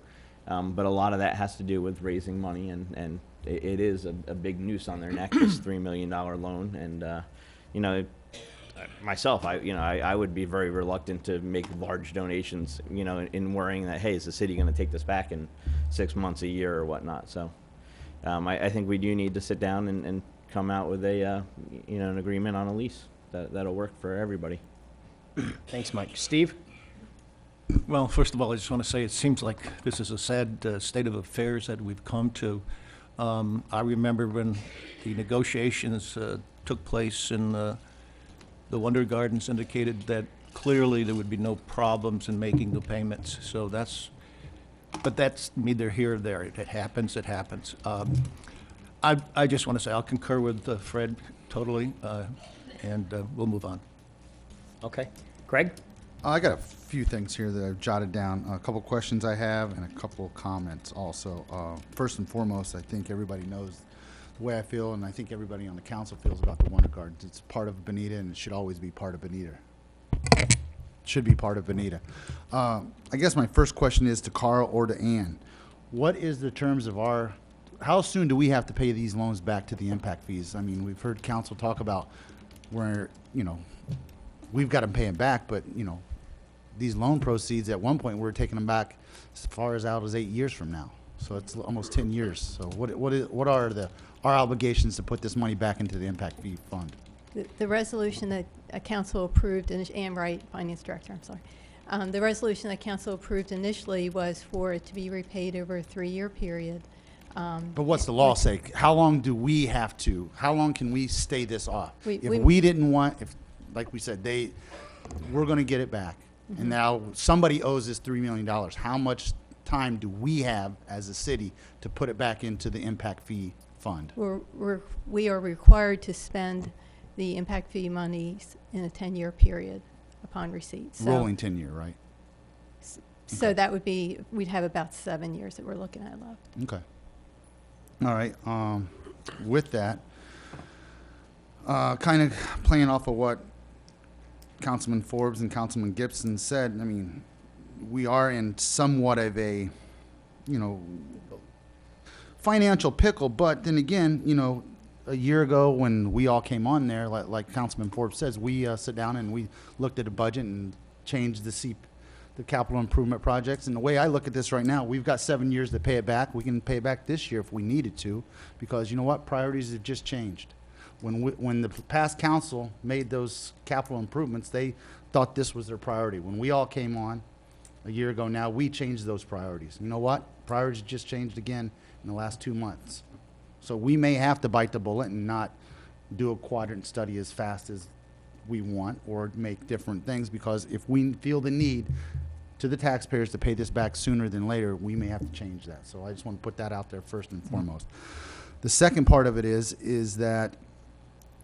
[SPEAKER 12] but a lot of that has to do with raising money, and it is a big noose on their neck, this $3 million loan. And, you know, myself, I would be very reluctant to make large donations, you know, in worrying that, hey, is the city going to take this back in 6 months, a year, or whatnot. So, I think we do need to sit down and come out with a, an agreement on a lease that'll work for everybody.
[SPEAKER 1] Thanks, Mike. Steve?
[SPEAKER 13] Well, first of all, I just want to say it seems like this is a sad state of affairs that we've come to. I remember when the negotiations took place and the Wonder Gardens indicated that clearly there would be no problems in making the payments. So but that's neither here nor there. It happens, it happens. I just want to say I'll concur with Fred totally, and we'll move on.
[SPEAKER 1] Okay. Greg?
[SPEAKER 14] I got a few things here that I've jotted down, a couple questions I have, and a couple of comments also. First and foremost, I think everybody knows the way I feel, and I think everybody on the council feels about the Wonder Gardens. It's part of Bonita, and it should always be part of Bonita. Should be part of Bonita. I guess my first question is to Carl or to Ann. What is the terms of how soon do we have to pay these loans back to the impact fees? I mean, we've heard council talk about where, we've got to pay them back, but, these loan proceeds, at one point, we were taking them back as far as out as 8 years from now. So it's almost 10 years. So what are our obligations to put this money back into the impact fee fund?
[SPEAKER 15] The resolution that council approved, Ann Wright, Finance Director, I'm sorry. The resolution that council approved initially was for it to be repaid over a 3-year period.
[SPEAKER 14] But what's the law say? How long can we stay this off? Like we said, we're going to get it back. And now somebody owes us $3 million. How much time do we have as a city to put it back into the impact fee fund?
[SPEAKER 15] We are required to spend the impact fee monies in a 10-year period upon receipt. So,
[SPEAKER 14] rolling 10-year, right?
[SPEAKER 15] So
[SPEAKER 14] Okay.
[SPEAKER 15] that would be, we'd have about 7 years that we're looking at left.
[SPEAKER 14] Okay. All right. With that, kind of playing off of what Councilman Forbes and Councilman Gibson said, I mean, we are in somewhat of a, financial pickle, but then again, a year ago when we all came on there, like Councilman Forbes says, we sit down and we looked at a budget and changed the capital improvement projects. And the way I look at this right now, we've got 7 years to pay it back. We can pay it back this year if we needed to, because you know what? Priorities have just changed. When the past council made those capital improvements, they thought this was their priority. When we all came on a year ago now, we changed those priorities. You know what? Priorities just changed again in the last 2 months. So we may have to bite the bullet and not do a quadrant study as fast as we want or make different things, because if we feel the need to the taxpayers to pay this back sooner than later, we may have to change that. So I just want to put that out there first and foremost. The second part of it is that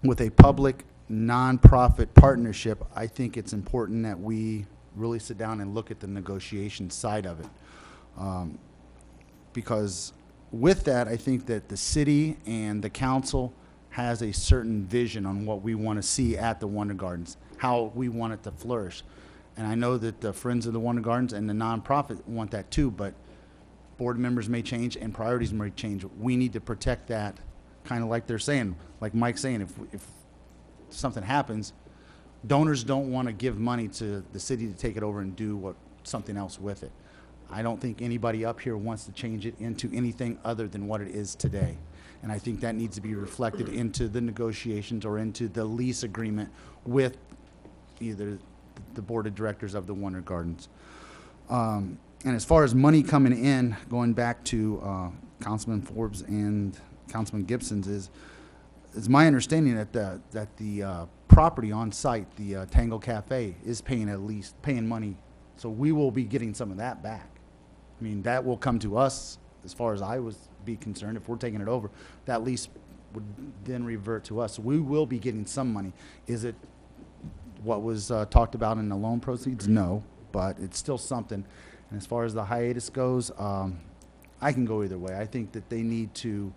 [SPEAKER 14] with a public nonprofit partnership, I think it's important that we really sit down and look at the negotiation side of it. Because with that, I think that the city and the council has a certain vision on what we want to see at the Wonder Gardens, how we want it to flourish. And I know that the Friends of the Wonder Gardens and the nonprofit want that too, but board members may change and priorities may change. We need to protect that, kind of like they're saying, like Mike's saying, if something happens, donors don't want to give money to the city to take it over and do something else with it. I don't think anybody up here wants to change it into anything other than what it is today. And I think that needs to be reflected into the negotiations or into the lease agreement with either the board of directors of the Wonder Gardens. And as far as money coming in, going back to Councilman Forbes and Councilman Gibson's, it's my understanding that the property on site, the Tango Cafe, is paying money. So we will be getting some of that back. I mean, that will come to us as far as I was be concerned. If we're taking it over, that lease would then revert to us. So we will be getting some money. Is it what was talked about in the loan proceeds? No, but it's still something. And as far as the hiatus goes, I can go either way. I think that they need to,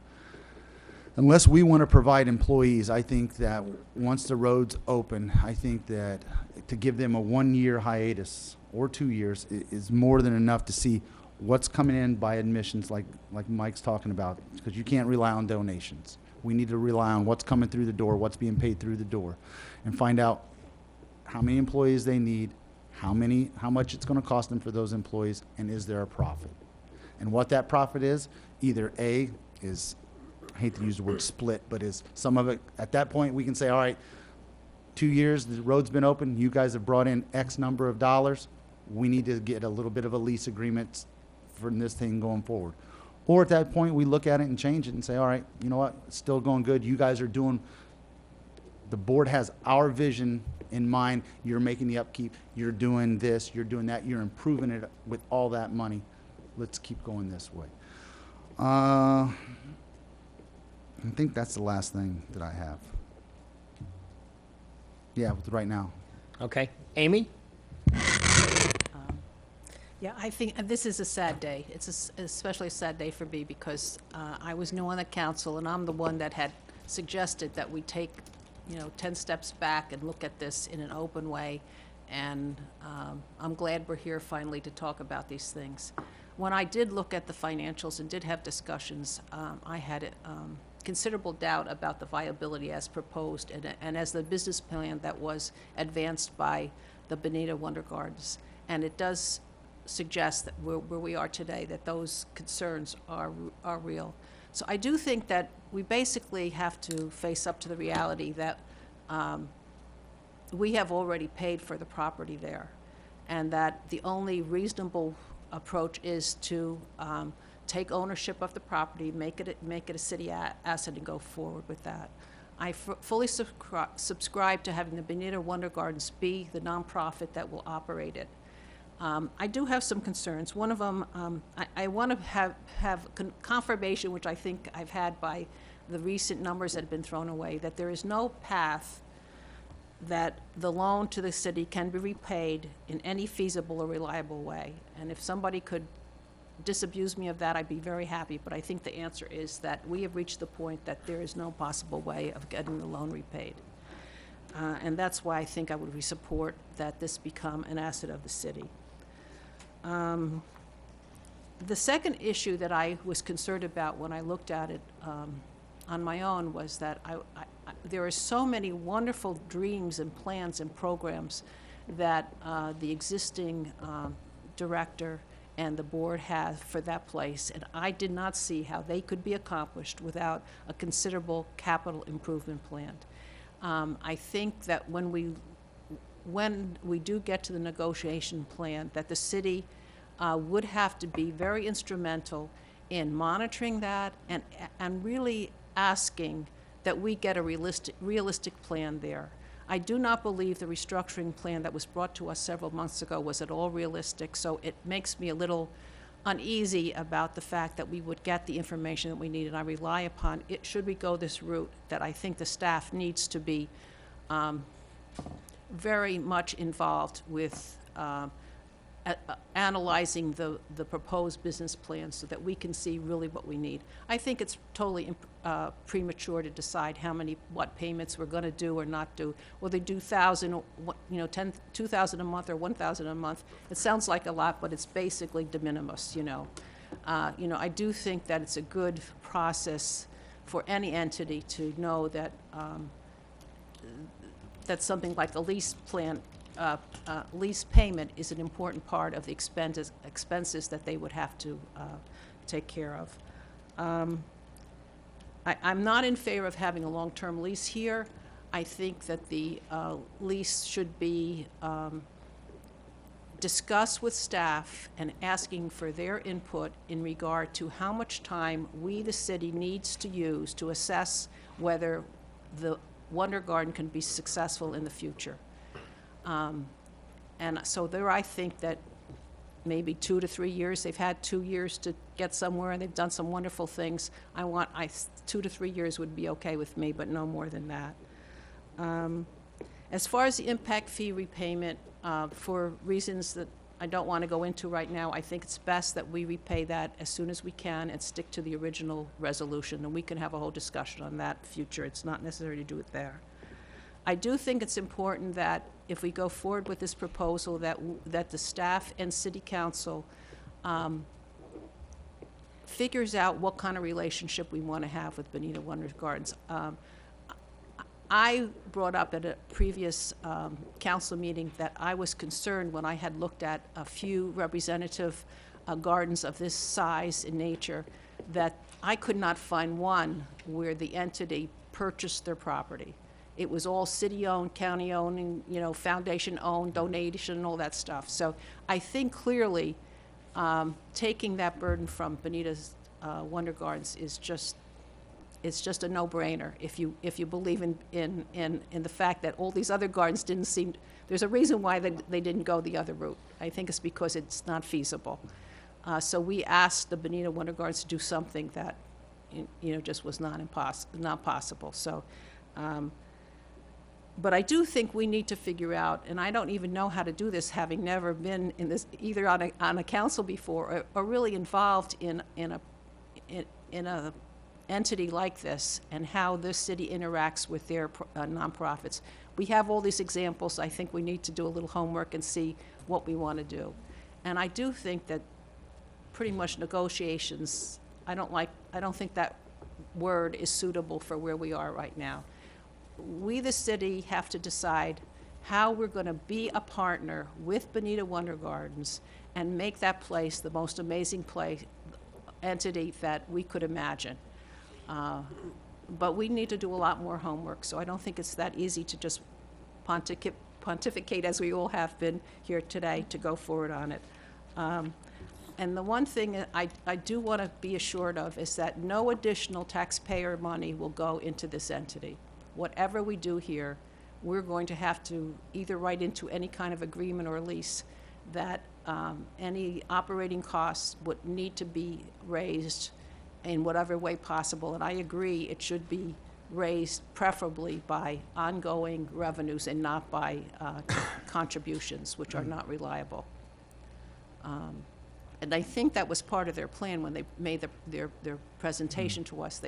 [SPEAKER 14] unless we want to provide employees, I think that once the road's open, I think that to give them a 1-year hiatus or 2 years is more than enough to see what's coming in by admissions, like Mike's talking about, because you can't rely on donations. We need to rely on what's coming through the door, what's being paid through the door, and find out how many employees they need, how much it's going to cost them for those employees, and is there a profit? And what that profit is, either A, is I hate to use the word split, but is some of it, at that point, we can say, all right, 2 years, the road's been open, you guys have brought in X number of dollars, we need to get a little bit of a lease agreement for this thing going forward. Or at that point, we look at it and change it and say, all right, you know what, it's still going good, you guys are doing, the board has our vision in mind, you're making the upkeep, you're doing this, you're doing that, you're improving it with all that money. Let's keep going this way. I think that's the last thing that I have. Yeah, right now.
[SPEAKER 1] Okay. Amy?
[SPEAKER 16] Yeah, I think this is a sad day. It's especially a sad day for me because I was new on the council, and I'm the one that had suggested that we take, 10 steps back and look at this in an open way. And I'm glad we're here finally to talk about these things. When I did look at the financials and did have discussions, I had considerable doubt about the viability as proposed and as the business plan that was advanced by the Bonita Wonder Gardens. And it does suggest that where we are today, that those concerns are real. So I do think that we basically have to face up to the reality that we have already paid for the property there, and that the only reasonable approach is to take ownership of the property, make it a city asset, and go forward with that. I fully subscribe to having the Bonita Wonder Gardens be the nonprofit that will operate it. I do have some concerns. One of them, I want to have confirmation, which I think I've had by the recent numbers that have been thrown away, that there is no path that the loan to the city can be repaid in any feasible or reliable way. And if somebody could disabuse me of that, I'd be very happy. But I think the answer is that we have reached the point that there is no possible way of getting the loan repaid. And that's why I think I would support that this become an asset of the city. The second issue that I was concerned about when I looked at it on my own was that there are so many wonderful dreams and plans and programs that the existing director and the board have for that place, and I did not see how they could be accomplished without a considerable capital improvement plan. I think that when we do get to the negotiation plan, that the city would have to be very instrumental in monitoring that and really asking that we get a realistic plan there. I do not believe the restructuring plan that was brought to us several months ago was at all realistic, so it makes me a little uneasy about the fact that we would get the information that we need, and I rely upon it, should we go this route, that I think the staff needs to be very much involved with analyzing the proposed business plan so that we can see really what we need. I think it's totally premature to decide what payments we're going to do or not do. Whether they do 1,000, 2,000 a month or 1,000 a month. It sounds like a lot, but it's basically de minimis. I do think that it's a good process for any entity to know that that something like the lease plan. Lease payment is an important part of the expenses that they would have to take care of. I'm not in favor of having a long-term lease here. I think that the lease should be discussed with staff and asking for their input in regard to how much time we, the city, needs to use to assess whether the Wonder Garden can be successful in the future. And so there, I think that maybe 2 to 3 years. They've had 2 years to get somewhere, and they've done some wonderful things. 2 to 3 years would be okay with me, but no more than that. As far as the impact fee repayment, for reasons that I don't want to go into right now, I think it's best that we repay that as soon as we can and stick to the original resolution, and we can have a whole discussion on that future. It's not necessary to do it there. I do think it's important that if we go forward with this proposal, that the staff and city council figures out what kind of relationship we want to have with Bonita Wonder Gardens. I brought up at a previous council meeting that I was concerned when I had looked at a few representative gardens of this size and nature, that I could not find one where the entity purchased their property. It was all city-owned, county-owned, and, you know, foundation-owned, donation, all that stuff. So I think clearly taking that burden from Bonita's Wonder Gardens is just, it's just a no-brainer if you believe in the fact that all these other gardens didn't seem, there's a reason why they didn't go the other route. I think it's because it's not feasible. So we asked the Bonita Wonder Gardens to do something that, you know, just was not possible. So, but I do think we need to figure out, and I don't even know how to do this, having never been in this either on a council before or really involved in a entity like this, and how this city interacts with their nonprofits. We have all these examples. I think we need to do a little homework and see what we want to do. And I do think that pretty much negotiations, I don't think that word is suitable for where we are right now. We, the city, have to decide how we're going to be a partner with Bonita Wonder Gardens and make that place the most amazing place, entity that we could imagine. But we need to do a lot more homework, so I don't think it's that easy to just pontificate, as we all have been here today, to go forward on it. And the one thing I do want to be assured of is that no additional taxpayer money will go into this entity. Whatever we do here, we're going to have to either write into any kind of agreement or lease that any operating costs would need to be raised in whatever way possible. And I agree, it should be raised preferably by ongoing revenues and not by contributions, which are not reliable. And I think that was part of their plan when they made their presentation to us.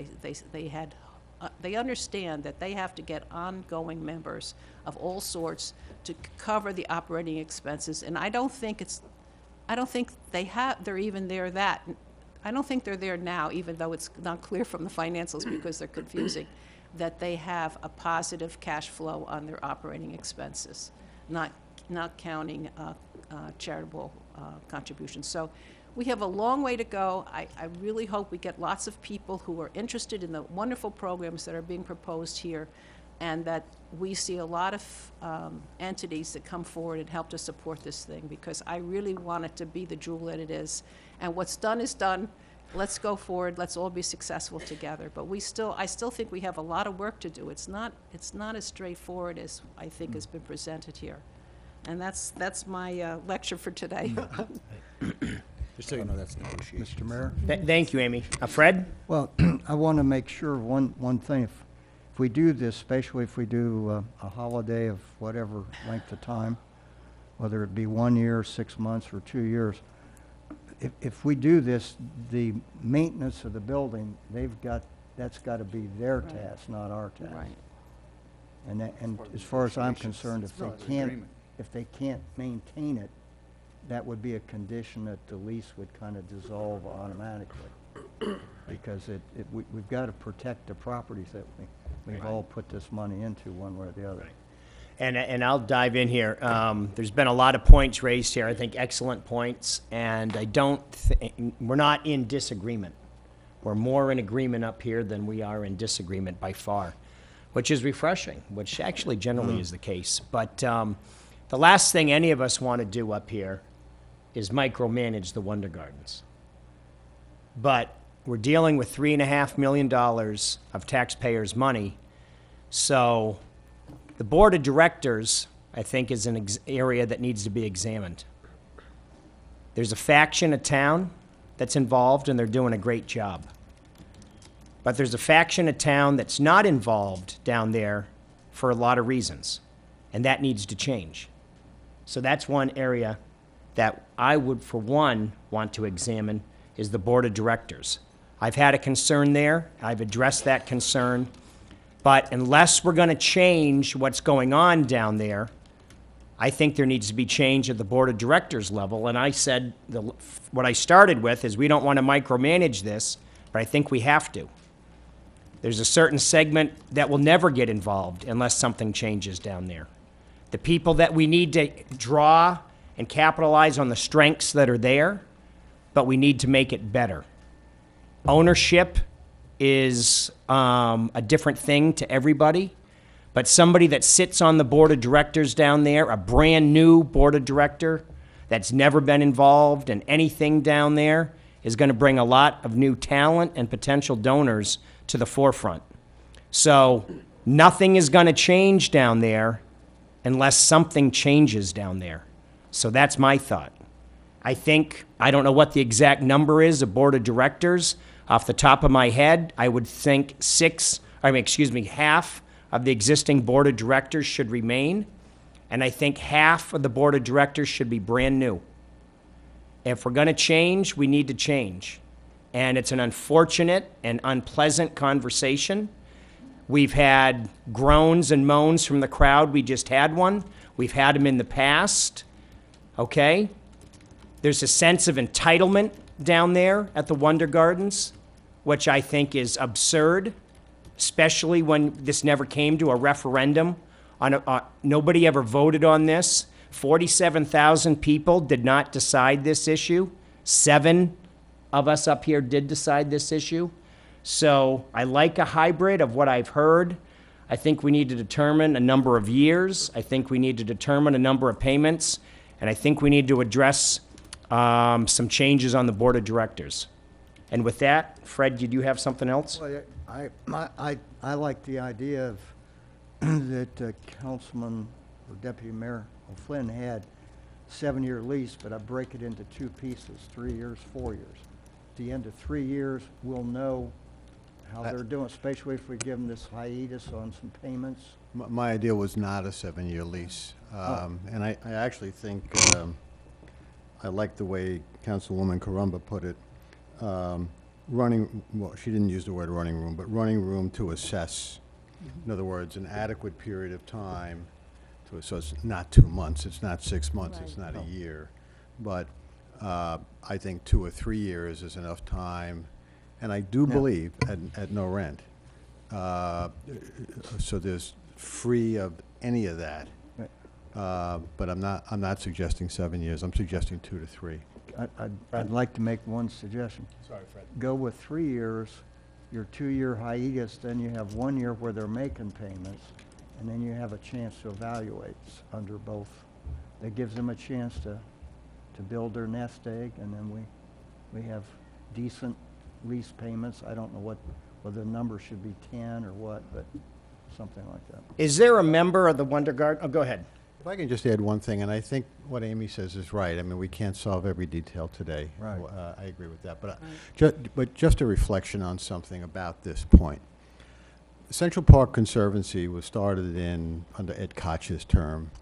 [SPEAKER 16] They understand that they have to get ongoing members of all sorts to cover the operating expenses. And I don't think they're even there that. I don't think they're there now, even though it's not clear from the financials because they're confusing, that they have a positive cash flow on their operating expenses, not counting charitable contributions. So we have a long way to go. I really hope we get lots of people who are interested in the wonderful programs that are being proposed here, and that we see a lot of entities that come forward and help to support this thing, because I really want it to be the jewel that it is. And what's done is done. Let's go forward. Let's all be successful together. But I still think we have a lot of work to do. It's not as straightforward as I think has been presented here. And that's my lecture for today.
[SPEAKER 14] Just so you know, that's negotiation.
[SPEAKER 11] Mr. Mayor?
[SPEAKER 1] Thank you, Amy. Fred?
[SPEAKER 11] Well, I want to make sure one thing. If we do this, especially if we do a holiday of whatever length of time, whether it be 1 year, 6 months, or 2 years, if we do this, the maintenance of the building, that's got to be their task, not our task.
[SPEAKER 16] Right.
[SPEAKER 11] And as far as I'm concerned, if they can't maintain it, that would be a condition that the lease would kind of dissolve automatically. Because we've got to protect the properties that we've all put this money into, one way or the other.
[SPEAKER 1] And I'll dive in here. There's been a lot of points raised here, I think excellent points, and we're not in disagreement. We're more in agreement up here than we are in disagreement by far, which is refreshing, which actually generally is the case. But the last thing any of us want to do up here is micromanage the Wonder Gardens. But we're dealing with $3.5 million of taxpayers' money, so the board of directors, I think, is an area that needs to be examined. There's a faction of town that's involved, and they're doing a great job. But there's a faction of town that's not involved down there for a lot of reasons, and that needs to change. So that's one area that I would, for one, want to examine, is the board of directors. I've had a concern there. I've addressed that concern. But unless we're going to change what's going on down there, I think there needs to be change at the board of directors level. And I said, what I started with is we don't want to micromanage this, but I think we have to. There's a certain segment that will never get involved unless something changes down there. The people that we need to draw and capitalize on the strengths that are there but we need to make it better. Ownership is a different thing to everybody, but somebody that sits on the board of directors down there, a brand new board of director that's never been involved in anything down there, is going to bring a lot of new talent and potential donors to the forefront. So nothing is going to change down there unless something changes down there. So that's my thought. I think, I don't know what the exact number is of board of directors. Off the top of my head, I would think half of the existing board of directors should remain, and I think half of the board of directors should be brand new. If we're going to change, we need to change. And it's an unfortunate and unpleasant conversation. We've had groans and moans from the crowd. We just had one. We've had them in the past. Okay? There's a sense of entitlement down there at the Wonder Gardens, which I think is absurd, especially when this never came to a referendum. Nobody ever voted on this. 47,000 people did not decide this issue. 7 of us up here did decide this issue. So I like a hybrid of what I've heard. I think we need to determine a number of years. I think we need to determine a number of payments. And I think we need to address some changes on the board of directors. And with that, Fred, did you have something else?
[SPEAKER 11] Well, I like the idea of that Councilman or Deputy Mayor O'Flynn had 7-year lease, but I break it into 2 pieces, 3 years, 4 years. At the end of 3 years, we'll know how they're doing, especially if we give them this hiatus on some payments.
[SPEAKER 10] My idea was not a 7-year lease. And I actually think I like the way Councilwoman Carumba put it. Well, she didn't use the word running room, but running room to assess. In other words, an adequate period of time. So it's not 2 months, it's not 6 months, it's not a year. But I think 2 or 3 years is enough time. And I do believe at no rent. So there's free of any of that. But I'm not suggesting 7 years. I'm suggesting 2 to 3.
[SPEAKER 11] I'd like to make one suggestion.
[SPEAKER 10] Sorry, Fred.
[SPEAKER 11] Go with 3 years, your 2-year hiatus, then you have 1 year where they're making payments, and then you have a chance to evaluate under both. That gives them a chance to build their nest egg, and then we have decent lease payments. I don't know whether the number should be 10 or what, but something like that.
[SPEAKER 1] Is there a member of the Wonder Garden? Oh, go ahead.
[SPEAKER 10] If I can just add one thing, and I think what Amy says is right. I mean, we can't solve every detail today.
[SPEAKER 11] Right.
[SPEAKER 10] I agree with that. But just a reflection on something about this point. Central Park Conservancy was started under Ed Koch's term,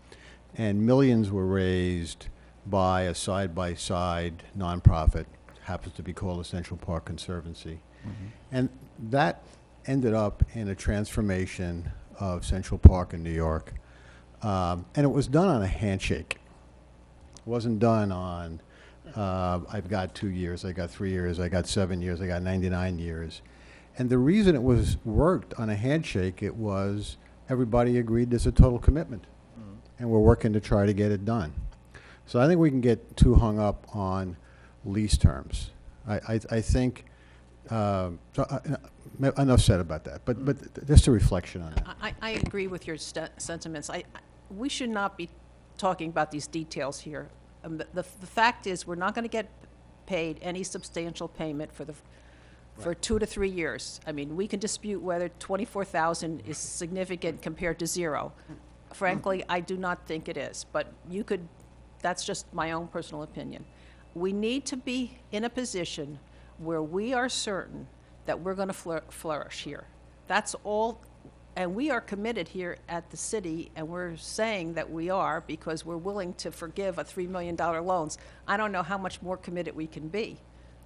[SPEAKER 10] and millions were raised by a side-by-side nonprofit, happens to be called the Central Park Conservancy. Mm-hmm. And that ended up in a transformation of Central Park in New York. And it was done on a handshake. It wasn't done on, I've got 2 years, I got 3 years, I got 7 years, I got 99 years. And the reason it was worked on a handshake, it was everybody agreed there's a total commitment. And we're working to try to get it done. So I think we can get too hung up on lease terms. I think, enough said about that, but just a reflection on that.
[SPEAKER 16] I agree with your sentiments. We should not be talking about these details here. The fact is, we're not going to get paid any substantial payment for 2 to 3 years. I mean, we can dispute whether 24,000 is significant compared to 0. Frankly, I do not think it is, but that's just my own personal opinion. We need to be in a position where we are certain that we're going to flourish here. That's all, and we are committed here at the city, and we're saying that we are because we're willing to forgive a $3 million loans. I don't know how much more committed we can be,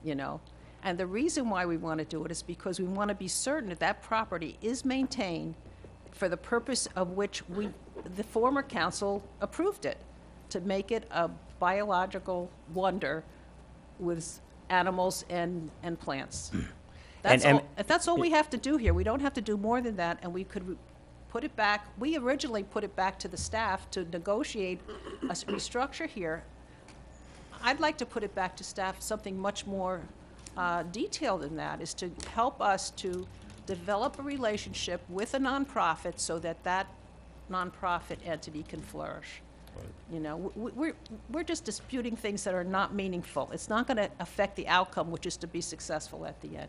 [SPEAKER 16] you know. And the reason why we want to do it is because we want to be certain that that property is maintained for the purpose of which the former council approved it, to make it a biological wonder with animals and plants. That's all we have to do here. We don't have to do more than that, and we could put it back. We originally put it back to the staff to negotiate a restructure here. I'd like to put it back to staff, something much more detailed than that, is to help us to develop a relationship with a nonprofit so that that nonprofit entity can flourish. You know, we're just disputing things that are not meaningful. It's not going to affect the outcome, which is to be successful at the end.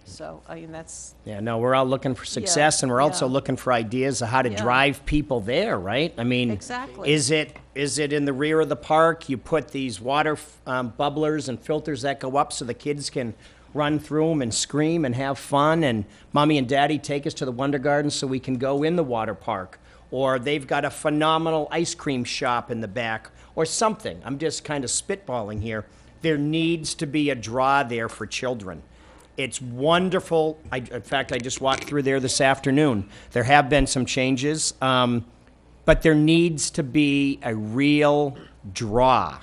[SPEAKER 16] So, I mean, that's,
[SPEAKER 1] Yeah, no, we're all looking for success, and we're also
[SPEAKER 16] yeah.
[SPEAKER 1] looking for ideas of how to
[SPEAKER 16] Yeah.
[SPEAKER 1] drive people there, right? I mean,
[SPEAKER 16] Exactly.
[SPEAKER 1] is it in the rear of the park? You put these water bubblers and filters that go up so the kids can run through them and scream and have fun, and mommy and daddy take us to the Wonder Garden so we can go in the water park. Or they've got a phenomenal ice cream shop in the back, or something. I'm just kind of spitballing here. There needs to be a draw there for children. It's wonderful. In fact, I just walked through there this afternoon. There have been some changes, but there needs to be a real draw,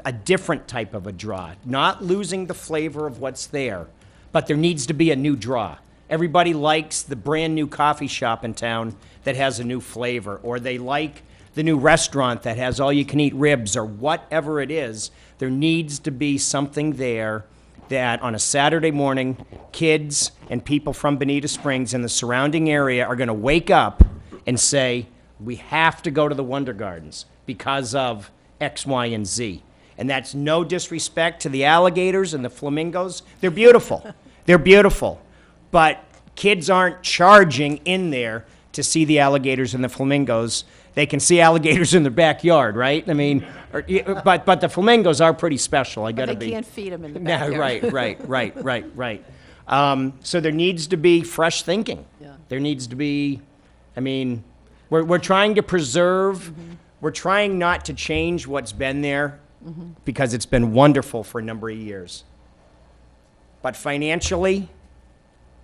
[SPEAKER 1] a different type of a draw. Not losing the flavor of what's there, but there needs to be a new draw. Everybody likes the brand new coffee shop in town that has a new flavor, or they like the new restaurant that has all you can eat ribs, or whatever it is. There needs to be something there that on a Saturday morning, kids and people from Bonita Springs and the surrounding area are going to wake up and say, we have to go to the Wonder Gardens because of X, Y, and Z. And that's no disrespect to the alligators and the flamingos. They're beautiful. They're beautiful. But kids aren't charging in there to see the alligators and the flamingos. They can see alligators in their backyard, right? I mean, but the flamingos are pretty special. I gotta
[SPEAKER 16] they
[SPEAKER 1] be.
[SPEAKER 16] can't feed them in the
[SPEAKER 1] Yeah,
[SPEAKER 16] backyard.
[SPEAKER 1] right. So there needs to be fresh thinking.
[SPEAKER 16] Yeah.
[SPEAKER 1] There needs to be, I mean, we're trying to preserve. We're trying not to change what's been there because it's been wonderful for a number of years. But financially,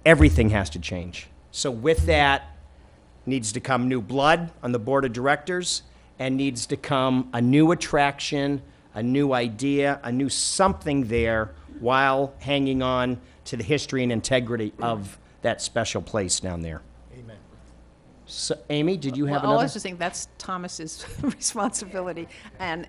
[SPEAKER 1] everything has to change. So with that needs to come new blood on the board of directors, and needs to come a new attraction, a new idea, a new something there, while hanging on to the history and integrity of that special place down there.
[SPEAKER 13] Amen.
[SPEAKER 1] So, Amy, did you have
[SPEAKER 16] Well, I
[SPEAKER 1] another?
[SPEAKER 16] was just saying that's Thomas's responsibility, and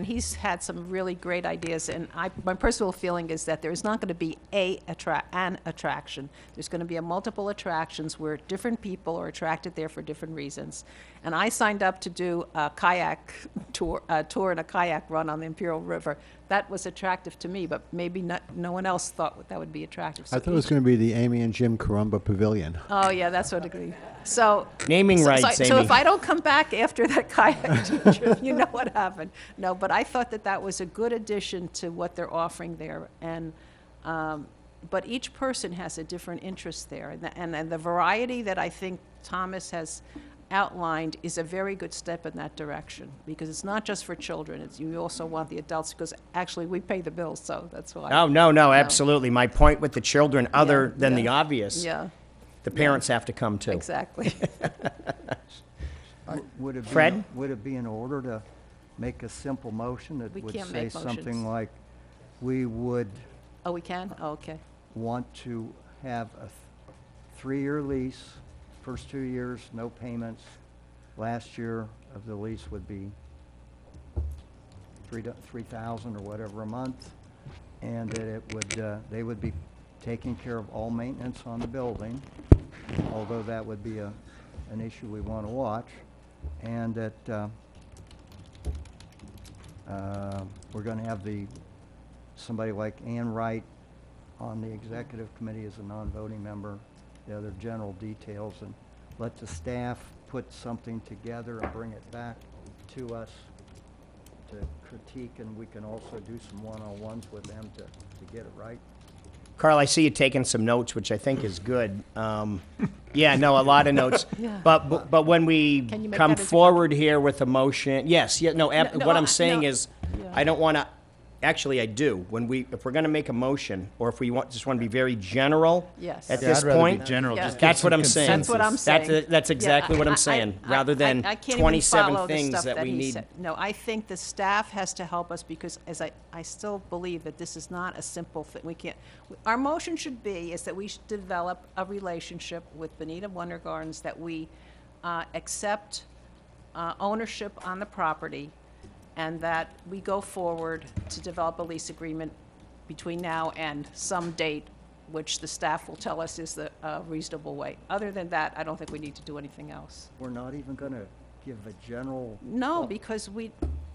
[SPEAKER 16] he's had some really great ideas. And my personal feeling is that there's not going to be an attraction. There's going to be multiple attractions where different people are attracted there for different reasons. And I signed up to do a kayak tour and a kayak run on the Imperial River. That was attractive to me, but maybe no one else thought that would be attractive.
[SPEAKER 10] I thought it was going to be the Amy and Jim Carumba Pavilion.
[SPEAKER 16] Oh, yeah, that's what I agree. So
[SPEAKER 1] Naming rights,
[SPEAKER 16] so
[SPEAKER 1] Amy.
[SPEAKER 16] if I don't come back after that kayak trip, you know what happened. No, but I thought that was a good addition to what they're offering there, and but each person has a different interest there, and the variety that I think Thomas has outlined is a very good step in that direction, because it's not just for children. You also want the adults, because actually we pay the bills, so that's why.
[SPEAKER 1] Oh, no, absolutely. My point with the children, other than
[SPEAKER 16] yeah.
[SPEAKER 1] the obvious,
[SPEAKER 16] Yeah,
[SPEAKER 1] the parents have to come too.
[SPEAKER 16] exactly.
[SPEAKER 11] Would it be,
[SPEAKER 1] Fred?
[SPEAKER 11] Would it be in order to make a simple motion that
[SPEAKER 16] We
[SPEAKER 11] would
[SPEAKER 16] can't
[SPEAKER 11] say
[SPEAKER 16] make
[SPEAKER 11] something
[SPEAKER 16] motions.
[SPEAKER 11] like, we would
[SPEAKER 16] Oh, we can? Oh, okay.
[SPEAKER 11] want to have a 3-year lease, first 2 years, no payments. Last year of the lease would be $3,000 or whatever a month, and that it would, they would be taking care of all maintenance on the building, although that would be an issue we want to watch, and that we're going to have somebody like Ann Wright on the executive committee as a non-voting member, the other general details, and let the staff put something together and bring it back to us to critique, and we can also do some one-on-ones with them to get it right.
[SPEAKER 1] Carl, I see you taking some notes, which I think is good. Yeah, no, a lot of notes.
[SPEAKER 16] Yeah.
[SPEAKER 1] But when we
[SPEAKER 16] Can you make
[SPEAKER 1] come
[SPEAKER 16] that as a
[SPEAKER 1] forward here with a motion, yes,
[SPEAKER 16] No,
[SPEAKER 1] what I'm saying
[SPEAKER 16] no.
[SPEAKER 1] is,
[SPEAKER 16] Yeah.
[SPEAKER 1] I don't want to, actually, I do. If we're going to make a motion, or if we just want to be very general
[SPEAKER 16] Yes.
[SPEAKER 1] at
[SPEAKER 16] Yeah,
[SPEAKER 1] this
[SPEAKER 14] I'd rather be
[SPEAKER 1] point,
[SPEAKER 14] general,
[SPEAKER 16] Yeah.
[SPEAKER 14] just give
[SPEAKER 1] that's what
[SPEAKER 14] some
[SPEAKER 1] I'm saying.
[SPEAKER 16] That's what I'm saying.
[SPEAKER 1] That's exactly
[SPEAKER 16] Yeah,
[SPEAKER 1] what I'm
[SPEAKER 16] I-
[SPEAKER 1] saying,
[SPEAKER 16] I-
[SPEAKER 1] rather than
[SPEAKER 16] I can't even
[SPEAKER 1] 27
[SPEAKER 16] follow the
[SPEAKER 1] things
[SPEAKER 16] stuff
[SPEAKER 1] that we
[SPEAKER 16] he
[SPEAKER 1] need.
[SPEAKER 16] said. No, I think the staff has to help us, because as I still believe that this is not a simple thing. We can't, our motion should be is that we should develop a relationship with Bonita Wonder Gardens, that we accept ownership on the property, and that we go forward to develop a lease agreement between now and some date, which the staff will tell us is the reasonable way. Other than that, I don't think we need to do anything else.
[SPEAKER 11] We're not even going to give a general.
[SPEAKER 16] No, because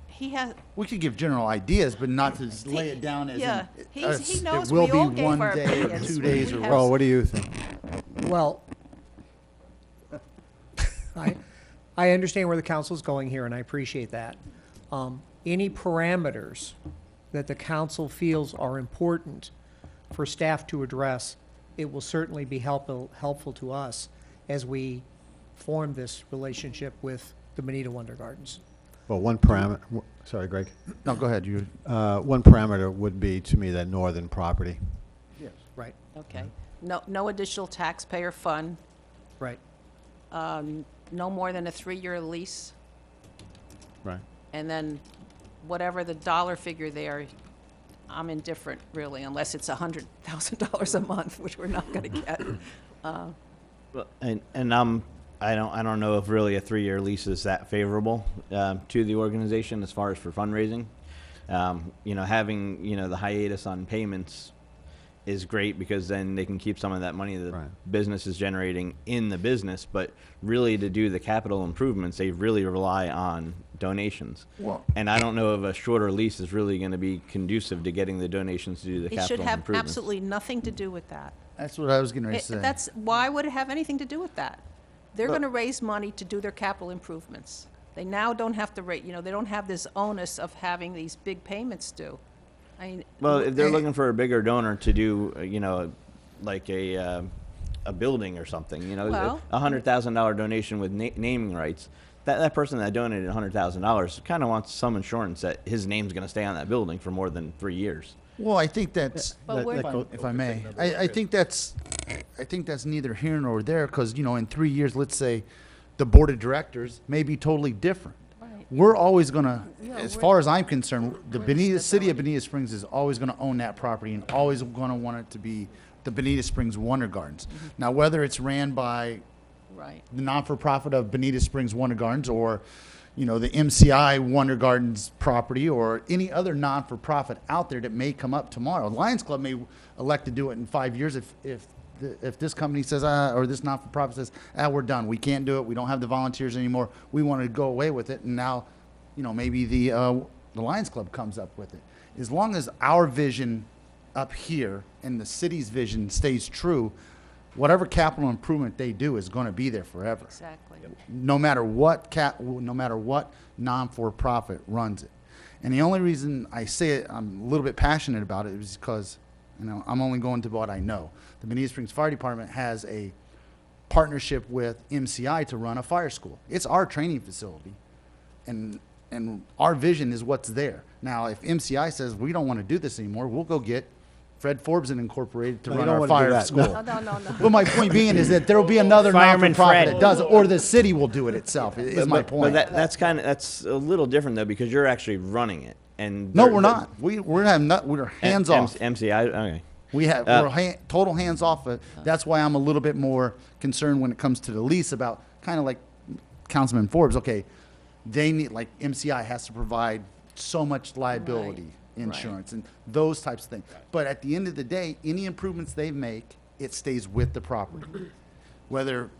[SPEAKER 16] he has,
[SPEAKER 14] We could give general ideas, but not to just lay it down as
[SPEAKER 16] yeah, he
[SPEAKER 14] it
[SPEAKER 16] knows
[SPEAKER 14] will
[SPEAKER 16] we all
[SPEAKER 14] be
[SPEAKER 16] gave
[SPEAKER 14] one
[SPEAKER 16] our
[SPEAKER 14] day, or
[SPEAKER 16] opinions.
[SPEAKER 14] 2 days,
[SPEAKER 16] We
[SPEAKER 14] or
[SPEAKER 16] have-
[SPEAKER 10] Well, what do you think?
[SPEAKER 2] Well, I understand where the council's going here, and I appreciate that. Any parameters that the council feels are important for staff to address, it will certainly be helpful to us as we form this relationship with the Bonita Wonder Gardens.
[SPEAKER 10] Well, one parameter, sorry, Greg.
[SPEAKER 14] No, go ahead. You.
[SPEAKER 10] One parameter would be, to me, that northern property.
[SPEAKER 2] Yes. Right,
[SPEAKER 16] Okay. No additional taxpayer fund,
[SPEAKER 2] right.
[SPEAKER 16] no more than a 3-year lease,
[SPEAKER 10] Right.
[SPEAKER 16] and then whatever the dollar figure there, I'm indifferent, really, unless it's $100,000 a month, which we're not going to get.
[SPEAKER 12] Well, and I don't know if really a 3-year lease is that favorable to the organization as far as for fundraising. Having the hiatus on payments is great because then they can keep some of that money the business is generating in the business, but really to do the capital improvements, they really rely on donations.
[SPEAKER 14] Well,
[SPEAKER 12] and I don't know if a shorter lease is really going to be conducive to getting the donations to do the
[SPEAKER 16] It
[SPEAKER 12] capital
[SPEAKER 16] should have
[SPEAKER 12] improvements.
[SPEAKER 16] absolutely nothing to do with that.
[SPEAKER 14] that's what I was going to say.
[SPEAKER 16] Why would it have anything to do with that? They're
[SPEAKER 14] But-
[SPEAKER 16] going to raise money to do their capital improvements. They now don't have to they don't have this onus of having these big payments due. I mean,
[SPEAKER 12] Well, if they're looking for a bigger donor to do, like a building or something,
[SPEAKER 16] Well-
[SPEAKER 12] a $100,000 donation with naming rights, that person that donated $100,000 kind of wants some insurance that his name's going to stay on that building for more than 3 years.
[SPEAKER 14] Well, I think that's,
[SPEAKER 16] But we're-
[SPEAKER 14] if I may, I think that's neither here nor there, because, in 3 years, let's say, the board of directors may be totally different.
[SPEAKER 16] Right.
[SPEAKER 14] We're always gonna,
[SPEAKER 16] Yeah,
[SPEAKER 14] as
[SPEAKER 16] we're-
[SPEAKER 14] far as I'm concerned, the
[SPEAKER 16] we're
[SPEAKER 14] Bonita,
[SPEAKER 16] the
[SPEAKER 14] city of
[SPEAKER 16] stability.
[SPEAKER 14] Bonita Springs is always gonna own that property and always gonna want it to be the Bonita Springs Wonder Gardens. Now, whether it's ran by
[SPEAKER 16] Right.
[SPEAKER 14] the non-for-profit of Bonita Springs Wonder Gardens or, the MCI Wonder Gardens property or any other non-for-profit out there that may come up tomorrow. Lions Club may elect to do it in 5 years if this company says, or this not-for-profit says, we're done. We can't do it. We don't have the volunteers anymore. We want to go away with it. And now, maybe the Lions Club comes up with it. As long as our vision up here and the city's vision stays true, whatever capital improvement they do is going to be there forever.
[SPEAKER 16] Exactly.
[SPEAKER 14] No matter what non-for-profit runs it. And the only reason I say it, I'm a little bit passionate about it, is because, I'm only going to what I know. The Bonita Springs Fire Department has a partnership with MCI to run a fire school. It's our training facility, and our vision is what's there. Now, if MCI says we don't want to do this anymore, we'll go get Fred Forbes Incorporated to
[SPEAKER 10] No, you
[SPEAKER 14] run
[SPEAKER 10] don't
[SPEAKER 14] our
[SPEAKER 10] wanna do
[SPEAKER 14] fire
[SPEAKER 10] that,
[SPEAKER 14] school.
[SPEAKER 16] No.
[SPEAKER 14] Well, my point being is that there will be another
[SPEAKER 1] Fireman
[SPEAKER 14] non-for-profit
[SPEAKER 1] Fred.
[SPEAKER 14] that does it, or the city will do it itself, is my point.
[SPEAKER 12] But that's a little different though because you're actually running it. And
[SPEAKER 14] No, we're not. We're hands off.
[SPEAKER 12] MCI, okay.
[SPEAKER 14] We're total hands off. That's why I'm a little bit more concerned when it comes to the lease about kind of like Councilman Forbes. Okay, they need, like MCI has to provide so much liability insurance and those types of things. But at the end of the day, any improvements they make, it stays with the property. Whether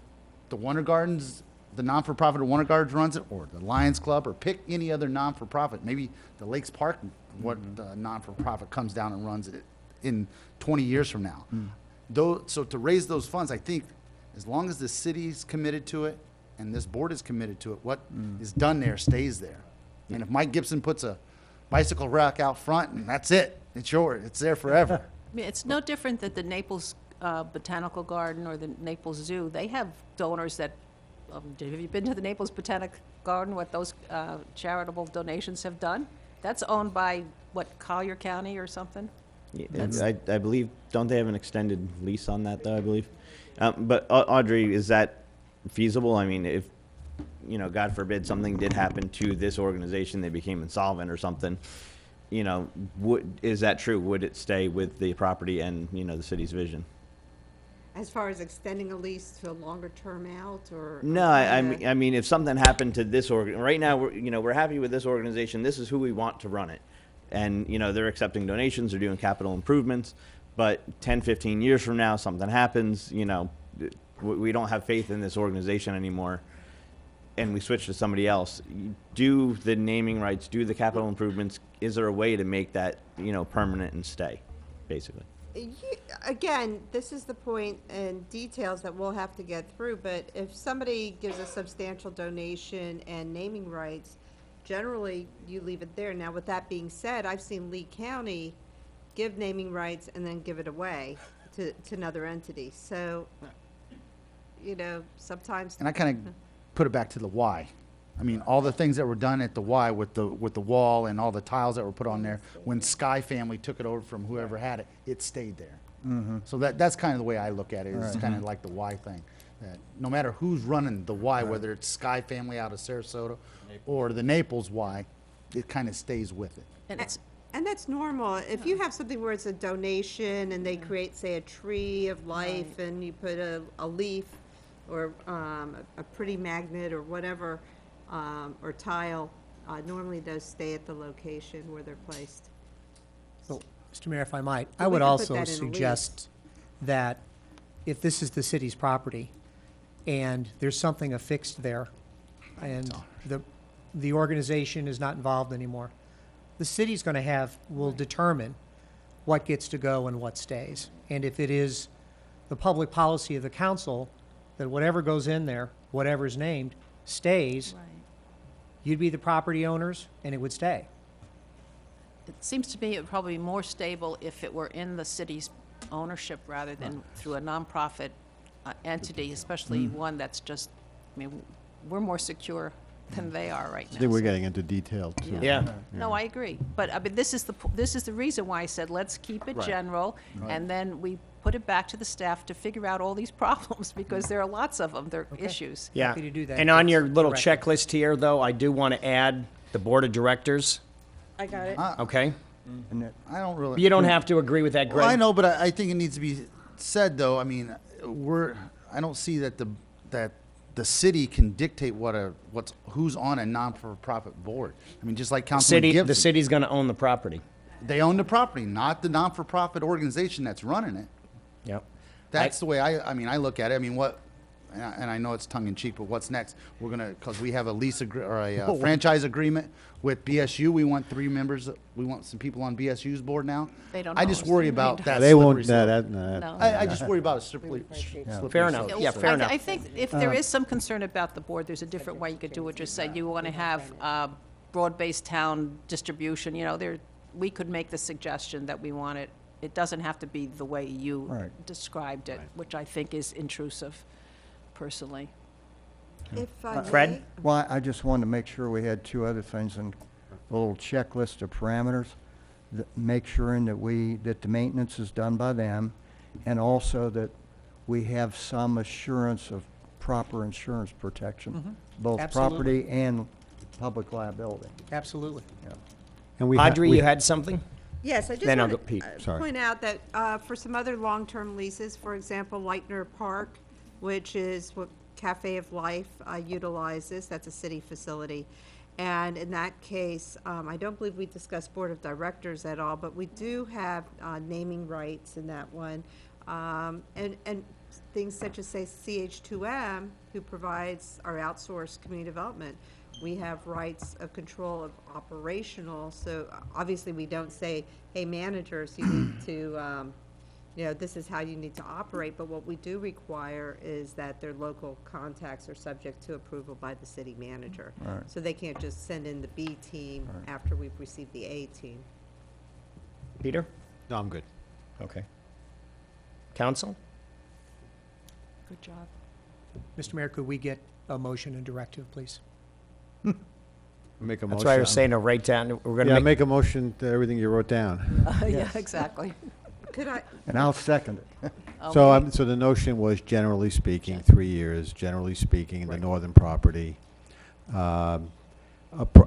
[SPEAKER 14] the Wonder Gardens, the non-for-profit of Wonder Gardens runs it, or the Lions Club, or pick any other non-for-profit, maybe the Lakes Park, non-for-profit comes down and runs it in 20 years from now. So to raise those funds, I think as long as the city's committed to it and this board is committed to it, what is done there stays there. And if Mike Gibson puts a bicycle rack out front, and that's it, it's yours, it's there forever.
[SPEAKER 16] I mean, it's no different that the Naples Botanical Garden or the Naples Zoo. They have donors that. Have you been to the Naples Botanic Garden? What those charitable donations have done? That's owned by Collier County or something.
[SPEAKER 12] Yeah, I believe, don't they have an extended lease on that though? I believe. But Audrey, is that feasible? I mean, if God forbid something did happen to this organization, they became insolvent or something, is that true? Would it stay with the property and the city's vision?
[SPEAKER 17] as far as extending a lease to a longer term out, or?
[SPEAKER 12] No, I mean, if something happened to this right now, we're happy with this organization. This is who we want to run it. And, they're accepting donations, they're doing capital improvements. But 10, 15 years from now, something happens, we don't have faith in this organization anymore, and we switch to somebody else. Do the naming rights, do the capital improvements. Is there a way to make that, permanent and stay, basically?
[SPEAKER 17] Again, this is the point and details that we'll have to get through, but if somebody gives a substantial donation and naming rights, generally you leave it there. Now, with that being said, I've seen Lee County give naming rights and then give it away to another entity. So, sometimes.
[SPEAKER 14] And I kind of put it back to the Y. I mean, all the things that were done at the Y with the wall and all the tiles that were put on there, when Sky Family took it over from whoever had it, it stayed there. So that's kind of the way I look at it. It's kind of like the Y thing. That no matter who's running the Y, whether it's Sky Family out of Sarasota or the Naples Y, it kind of stays with it.
[SPEAKER 17] And that's normal. If you have something where it's a donation and they create, say, a tree of life, and you put a leaf or a pretty magnet or whatever, or tile, normally those stay at the location where they're placed.
[SPEAKER 18] So, Mr. Mayor, if I might,
[SPEAKER 17] So
[SPEAKER 18] I
[SPEAKER 17] we
[SPEAKER 18] would
[SPEAKER 17] could put
[SPEAKER 18] also
[SPEAKER 17] that in a
[SPEAKER 18] suggest that if this is the city's property and there's something affixed there and the organization is not involved anymore, the city's going to will determine what gets to go and what stays. And if it is the public policy of the council that whatever goes in there, whatever's named, stays, you'd be the property owners and it would stay.
[SPEAKER 16] It seems to me it would probably be more stable if it were in the city's ownership rather than through a nonprofit entity, especially one that's just, we're more secure than they are right now.
[SPEAKER 10] I think we're
[SPEAKER 16] so-
[SPEAKER 10] getting into detail, too.
[SPEAKER 1] Yeah.
[SPEAKER 16] No, I agree. But this is the reason why I said, let's keep it general, and then we put it back to the staff to figure out all these problems, because there are lots of them, there are issues.
[SPEAKER 1] Yeah.
[SPEAKER 18] Happy to do that.
[SPEAKER 1] And on your
[SPEAKER 18] That's
[SPEAKER 1] little
[SPEAKER 18] correct.
[SPEAKER 1] checklist here, though, I do want to add the board of directors,
[SPEAKER 17] I got it.
[SPEAKER 1] okay?
[SPEAKER 11] And that,
[SPEAKER 14] I don't really.
[SPEAKER 1] You don't have to agree with that, Greg.
[SPEAKER 14] Well, I know, but I think it needs to be said, though. I mean, I don't see that the city can dictate who's on a non-for-profit board. I mean, just like Councilman
[SPEAKER 1] The
[SPEAKER 14] Gibson.
[SPEAKER 1] city's going to own the property.
[SPEAKER 14] They own the property, not the non-for-profit organization that's running it.
[SPEAKER 1] Yep.
[SPEAKER 14] That's the way I look at it. I mean, and I know it's tongue in cheek, but what's next? We're gonna, because we have a lease or a franchise agreement with BSU. We want 3 members. We want some people on BSU's board now.
[SPEAKER 16] They don't
[SPEAKER 14] I
[SPEAKER 16] know
[SPEAKER 14] just
[SPEAKER 16] us.
[SPEAKER 14] worry
[SPEAKER 16] They
[SPEAKER 14] about
[SPEAKER 16] don't.
[SPEAKER 14] that.
[SPEAKER 10] They won't,
[SPEAKER 14] slippery
[SPEAKER 10] no,
[SPEAKER 14] slope.
[SPEAKER 10] that,
[SPEAKER 16] No.
[SPEAKER 14] I just worry about a slippery
[SPEAKER 1] Fair enough.
[SPEAKER 14] slope.
[SPEAKER 1] Yeah, fair enough.
[SPEAKER 16] I think if there is some concern about the board, there's a different way you could do it. Just say you want to have broad-based town distribution, we could make the suggestion that we want it. It doesn't have to be the way you described it, which I think is intrusive, personally.
[SPEAKER 17] If I
[SPEAKER 1] Fred?
[SPEAKER 17] may,
[SPEAKER 11] well, I just wanted to make sure we had 2 other things, and a little checklist of parameters. Make sure that the maintenance is done by them, and also that we have some assurance of proper insurance protection, both
[SPEAKER 18] Absolutely.
[SPEAKER 11] property and public liability.
[SPEAKER 18] Absolutely.
[SPEAKER 10] and
[SPEAKER 1] Audrey, you had something?
[SPEAKER 17] yes, I just
[SPEAKER 1] Then I'll
[SPEAKER 17] want
[SPEAKER 1] go Pete.
[SPEAKER 17] to
[SPEAKER 10] Sorry.
[SPEAKER 17] point out that for some other long-term leases, for example, Lightner Park, which is what Cafe of Life utilizes, that's a city facility. And in that case, I don't believe we discussed board of directors at all, but we do have naming rights in that one. And things such as, say, CH2M, who provides our outsourced community development, we have rights of control of operational. So obviously we don't say, hey, managers, you need to, this is how you need to operate. But what we do require is that their local contacts are subject to approval by the city manager.
[SPEAKER 11] Right.
[SPEAKER 17] So they can't just send in the B team after we've received the A team.
[SPEAKER 1] Peter?
[SPEAKER 10] No, I'm good.
[SPEAKER 1] Okay. Council?
[SPEAKER 16] Good job.
[SPEAKER 18] Mr. Mayor, could we get a motion and directive, please?
[SPEAKER 10] Make a motion.
[SPEAKER 1] That's why I was saying to write down, we're going to
[SPEAKER 10] Yeah,
[SPEAKER 1] make,
[SPEAKER 10] make a motion to everything you wrote down.
[SPEAKER 16] Yeah, exactly.
[SPEAKER 17] Could I,
[SPEAKER 11] And I'll second it.
[SPEAKER 10] So the notion was, generally speaking, 3 years, generally speaking, in the northern property.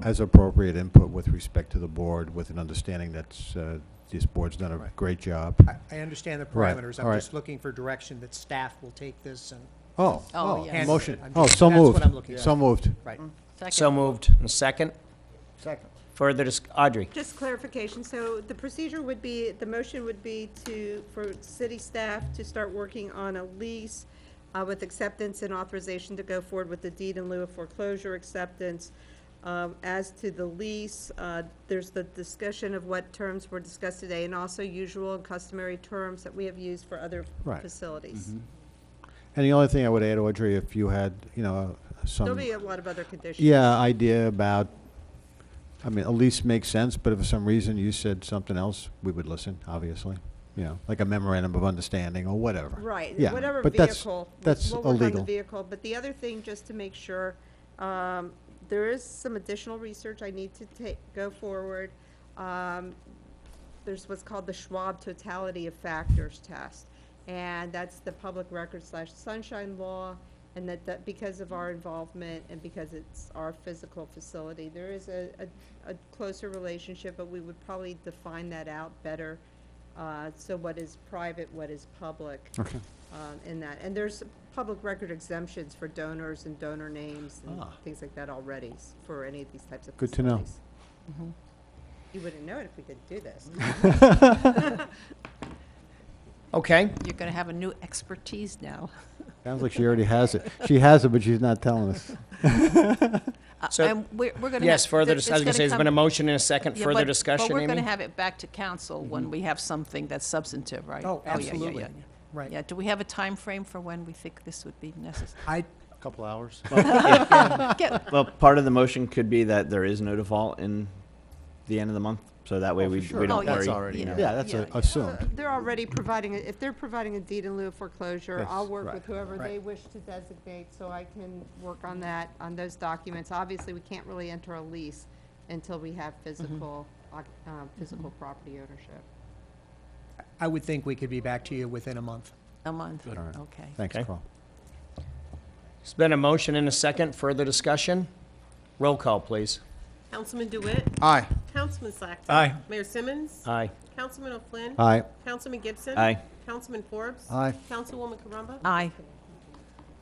[SPEAKER 10] as appropriate input with respect to the board, with an understanding that this board's done a great job.
[SPEAKER 18] I understand the
[SPEAKER 10] Right,
[SPEAKER 18] parameters.
[SPEAKER 10] all
[SPEAKER 18] I'm
[SPEAKER 10] right.
[SPEAKER 18] just looking for direction that staff will take this and.
[SPEAKER 16] Oh, yes.
[SPEAKER 18] handle
[SPEAKER 10] Motion.
[SPEAKER 18] it. I'm
[SPEAKER 10] Oh,
[SPEAKER 18] just-
[SPEAKER 10] so
[SPEAKER 18] that's
[SPEAKER 10] moved.
[SPEAKER 18] what I'm looking
[SPEAKER 10] So
[SPEAKER 18] for.
[SPEAKER 10] moved.
[SPEAKER 18] Right.
[SPEAKER 1] So moved. And second?
[SPEAKER 11] Second.
[SPEAKER 1] Further Audrey?
[SPEAKER 17] Just clarification, so the procedure would be, the motion would be for city staff to start working on a lease with acceptance and authorization to go forward with the deed in lieu of foreclosure acceptance. As to the lease, there's the discussion of what terms were discussed today, and also usual and customary terms that we have used for other
[SPEAKER 10] Right.
[SPEAKER 17] facilities.
[SPEAKER 10] And the only thing I would add, Audrey, if you had, some.
[SPEAKER 17] There'll be a lot of other conditions.
[SPEAKER 10] Yeah, idea about, I mean, a lease makes sense, but if for some reason you said something else, we would listen, obviously. Like a memorandum of understanding or whatever.
[SPEAKER 17] Right,
[SPEAKER 10] Yeah,
[SPEAKER 17] whatever
[SPEAKER 10] but
[SPEAKER 17] vehicle.
[SPEAKER 10] that's
[SPEAKER 17] we'll work on
[SPEAKER 10] illegal.
[SPEAKER 17] the vehicle, but the other thing, just to make sure, there is some additional research I need to go forward. There's what's called the Schwab Totality of Factors Test, and that's the public record / sunshine law, and that because of our involvement and because it's our physical facility, there is a closer relationship, but we would probably define that out better. So what is private, what is public?
[SPEAKER 10] Okay.
[SPEAKER 17] In that. And there's public record exemptions for donors and donor names and
[SPEAKER 10] Ah.
[SPEAKER 17] things like that already for any of these types of
[SPEAKER 10] Good to know.
[SPEAKER 17] facilities. You wouldn't know it if we didn't do this.
[SPEAKER 1] Okay.
[SPEAKER 16] You're going to have a new expertise now.
[SPEAKER 10] Sounds like she already has it. She has it, but she's not telling us.
[SPEAKER 1] So-
[SPEAKER 16] And we're going to
[SPEAKER 1] Yes, further, I was going to say, there's been a motion and a second.
[SPEAKER 16] Yeah,
[SPEAKER 1] Further
[SPEAKER 16] but
[SPEAKER 1] discussion,
[SPEAKER 16] we're going to
[SPEAKER 1] Amy?
[SPEAKER 16] have it back to council when we have something that's substantive, right?
[SPEAKER 18] Oh,
[SPEAKER 16] yeah,
[SPEAKER 18] absolutely.
[SPEAKER 16] yeah.
[SPEAKER 18] Right.
[SPEAKER 16] Yeah, do we have a time frame for when we think this would be necessary?
[SPEAKER 14] Couple hours.
[SPEAKER 12] Well, part of the motion could be that there is no default in the end of the month, so that way we don't
[SPEAKER 16] Oh,
[SPEAKER 12] worry.
[SPEAKER 16] that's
[SPEAKER 14] already
[SPEAKER 16] yeah.
[SPEAKER 14] known.
[SPEAKER 10] Yeah, that's assumed.
[SPEAKER 17] They're already providing, if they're providing a deed in lieu of foreclosure,
[SPEAKER 10] Yes,
[SPEAKER 17] I'll work
[SPEAKER 10] right.
[SPEAKER 17] with whoever they
[SPEAKER 18] Right.
[SPEAKER 17] wish to designate, so I can work on that, on those documents. Obviously, we can't really enter a lease until we have physical, physical property ownership.
[SPEAKER 18] I would think we could be back to you within a month.
[SPEAKER 16] A month,
[SPEAKER 10] All right.
[SPEAKER 16] okay.
[SPEAKER 10] Thanks,
[SPEAKER 1] Okay.
[SPEAKER 10] Carl.
[SPEAKER 1] There's been a motion and a second. Further discussion? Roll call, please.
[SPEAKER 3] Councilman DeWitt.
[SPEAKER 14] Aye.
[SPEAKER 3] Councilman Slackton.
[SPEAKER 18] Aye.
[SPEAKER 3] Mayor Simmons.
[SPEAKER 1] Aye.
[SPEAKER 3] Councilman O'Flynn.
[SPEAKER 10] Aye.
[SPEAKER 3] Councilman Gibson.
[SPEAKER 12] Aye.
[SPEAKER 3] Councilman Forbes.
[SPEAKER 11] Aye.
[SPEAKER 3] Councilwoman Caramba.
[SPEAKER 16] Aye.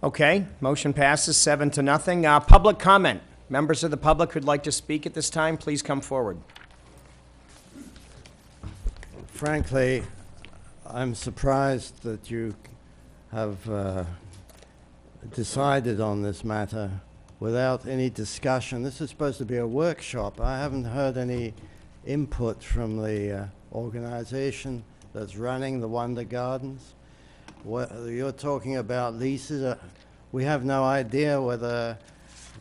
[SPEAKER 1] Okay, motion passes 7-0. Public comment. Members of the public who'd like to speak at this time, please come forward.
[SPEAKER 11] Frankly, I'm surprised that you have decided on this matter without any discussion. This is supposed to be a workshop. I haven't heard any input from the organization that's running the Wonder Gardens. You're talking about leases. We have no idea whether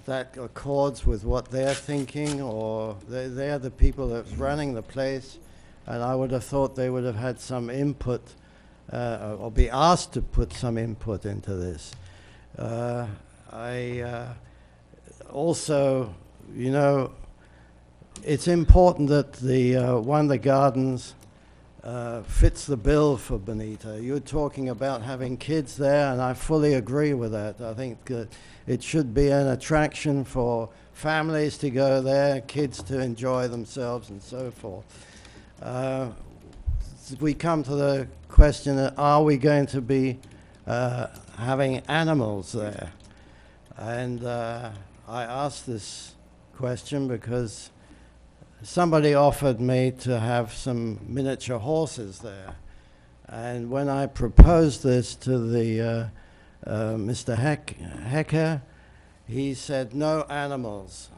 [SPEAKER 11] that accords with what they're thinking, or they're the people that's running the place. And I would have thought they would have had some input, or be asked to put some input into this. Also, it's important that the Wonder Gardens fits the bill for Bonita. You're talking about having kids there, and I fully agree with that. I think that it should be an attraction for families to go there, kids to enjoy themselves, and so forth. We come to the question, are we going to be having animals there? And I asked this question because somebody offered me to have some miniature horses there. And when I proposed this to the Mr. Hecker, he said no animals.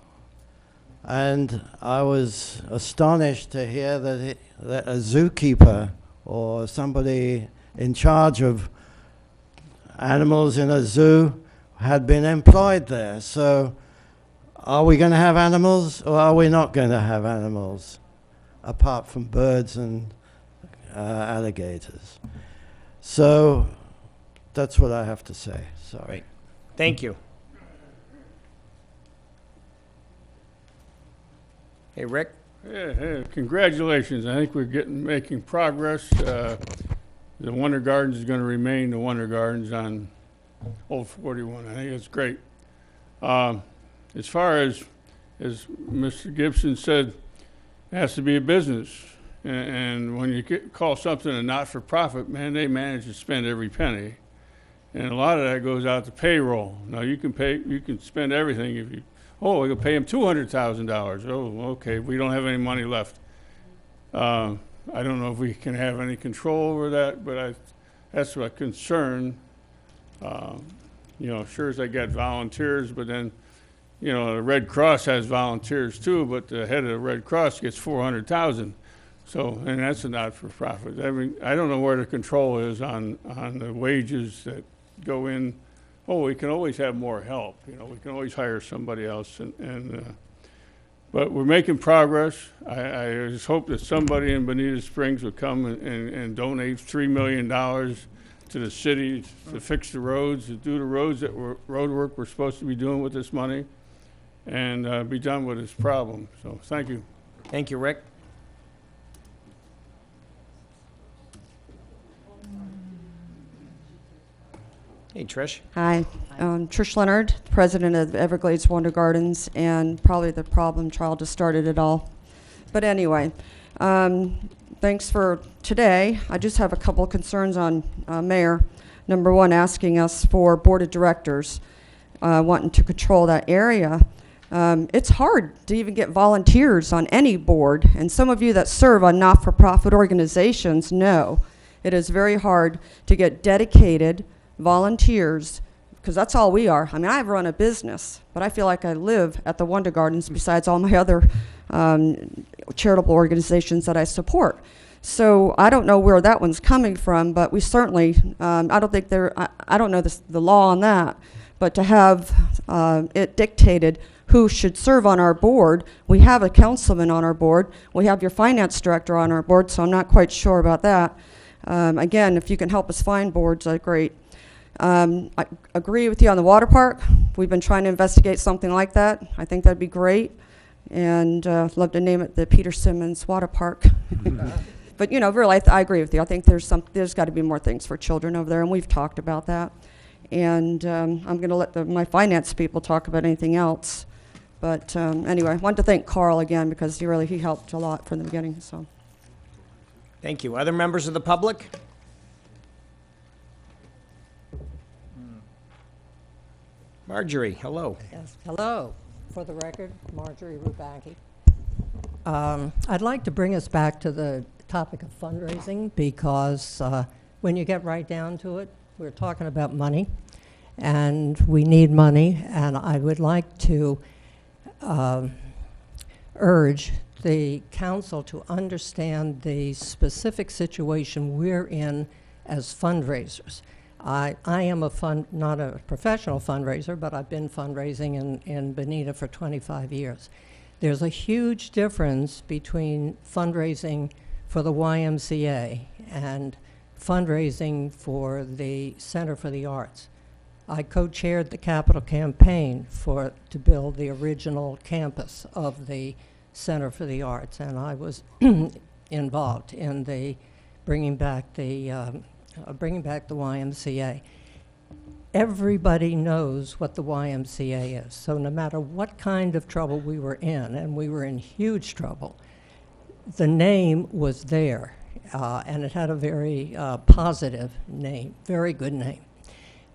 [SPEAKER 11] And I was astonished to hear that a zookeeper or somebody in charge of animals in a zoo had been employed there. So are we going to have animals, or are we not going to have animals, apart from birds and alligators? So that's what I have to say. Sorry.
[SPEAKER 1] Thank you. Hey, Rick?
[SPEAKER 4] Yeah, hey, congratulations. I think we're making progress. The Wonder Gardens is going to remain the Wonder Gardens on Old 41. I think it's great. As far as as Mr. Gibson said, it has to be a business. And when you call something a not-for-profit, man, they manage to spend every penny. And a lot of that goes out to payroll. Now, you can spend everything if you, we can pay them $200,000. Oh, okay, we don't have any money left. I don't know if we can have any control over that, but that's a concern. Sure as I got volunteers, but then, the Red Cross has volunteers too, but the head of the Red Cross gets $400,000. So, and that's a not-for-profit. I mean, I don't know where the control is on the wages that go in. We can always have more help. We can always hire somebody else. But we're making progress. I just hope that somebody in Bonita Springs would come and donate $3 million to the city to fix the roads, to do the roads that road work we're supposed to be doing with this money, and be done with this problem. So, thank you.
[SPEAKER 1] Thank you, Rick. Hey, Trish.
[SPEAKER 19] Hi, Trish Leonard, president of Everglades Wonder Gardens, and probably the problem child just started it all. But anyway, thanks for today. I just have a couple of concerns on Mayor. Number one, asking us for board of directors, wanting to control that area. It's hard to even get volunteers on any board, and some of you that serve on not-for-profit organizations know it is very hard to get dedicated volunteers, because that's all we are. I mean, I run a business, but I feel like I live at the Wonder Gardens besides all my other charitable organizations that I support. So I don't know where that one's coming from, but we certainly, I don't think I don't know the law on that, but to have it dictated who should serve on our board. We have a councilman on our board. We have your finance director on our board, so I'm not quite sure about that. Again, if you can help us find boards, that's great. I agree with you on the water park. We've been trying to investigate something like that. I think that'd be great, and love to name it the Peter Simmons Water Park. But really, I agree with you. I think there's got to be more things for children over there, and we've talked about that. And I'm going to let my finance people talk about anything else. But anyway, I wanted to thank Carl again because he helped a lot from the beginning. So,
[SPEAKER 1] thank you. Other members of the public? Marjorie, hello.
[SPEAKER 20] Yes, hello. For the record, Marjorie Rubanki. I'd like to bring us back to the topic of fundraising because when you get right down to it, we're talking about money, and we need money, and I would like to urge the council to understand the specific situation we're in as fundraisers. I am not a professional fundraiser, but I've been fundraising in Bonita for 25 years. There's a huge difference between fundraising for the YMCA and fundraising for the Center for the Arts. I co-chaired the capital campaign to build the original campus of the Center for the Arts, and I was involved in the bringing back the YMCA. Everybody knows what the YMCA is, so no matter what kind of trouble we were in, and we were in huge trouble, the name was there, and it had a very positive name, very good name.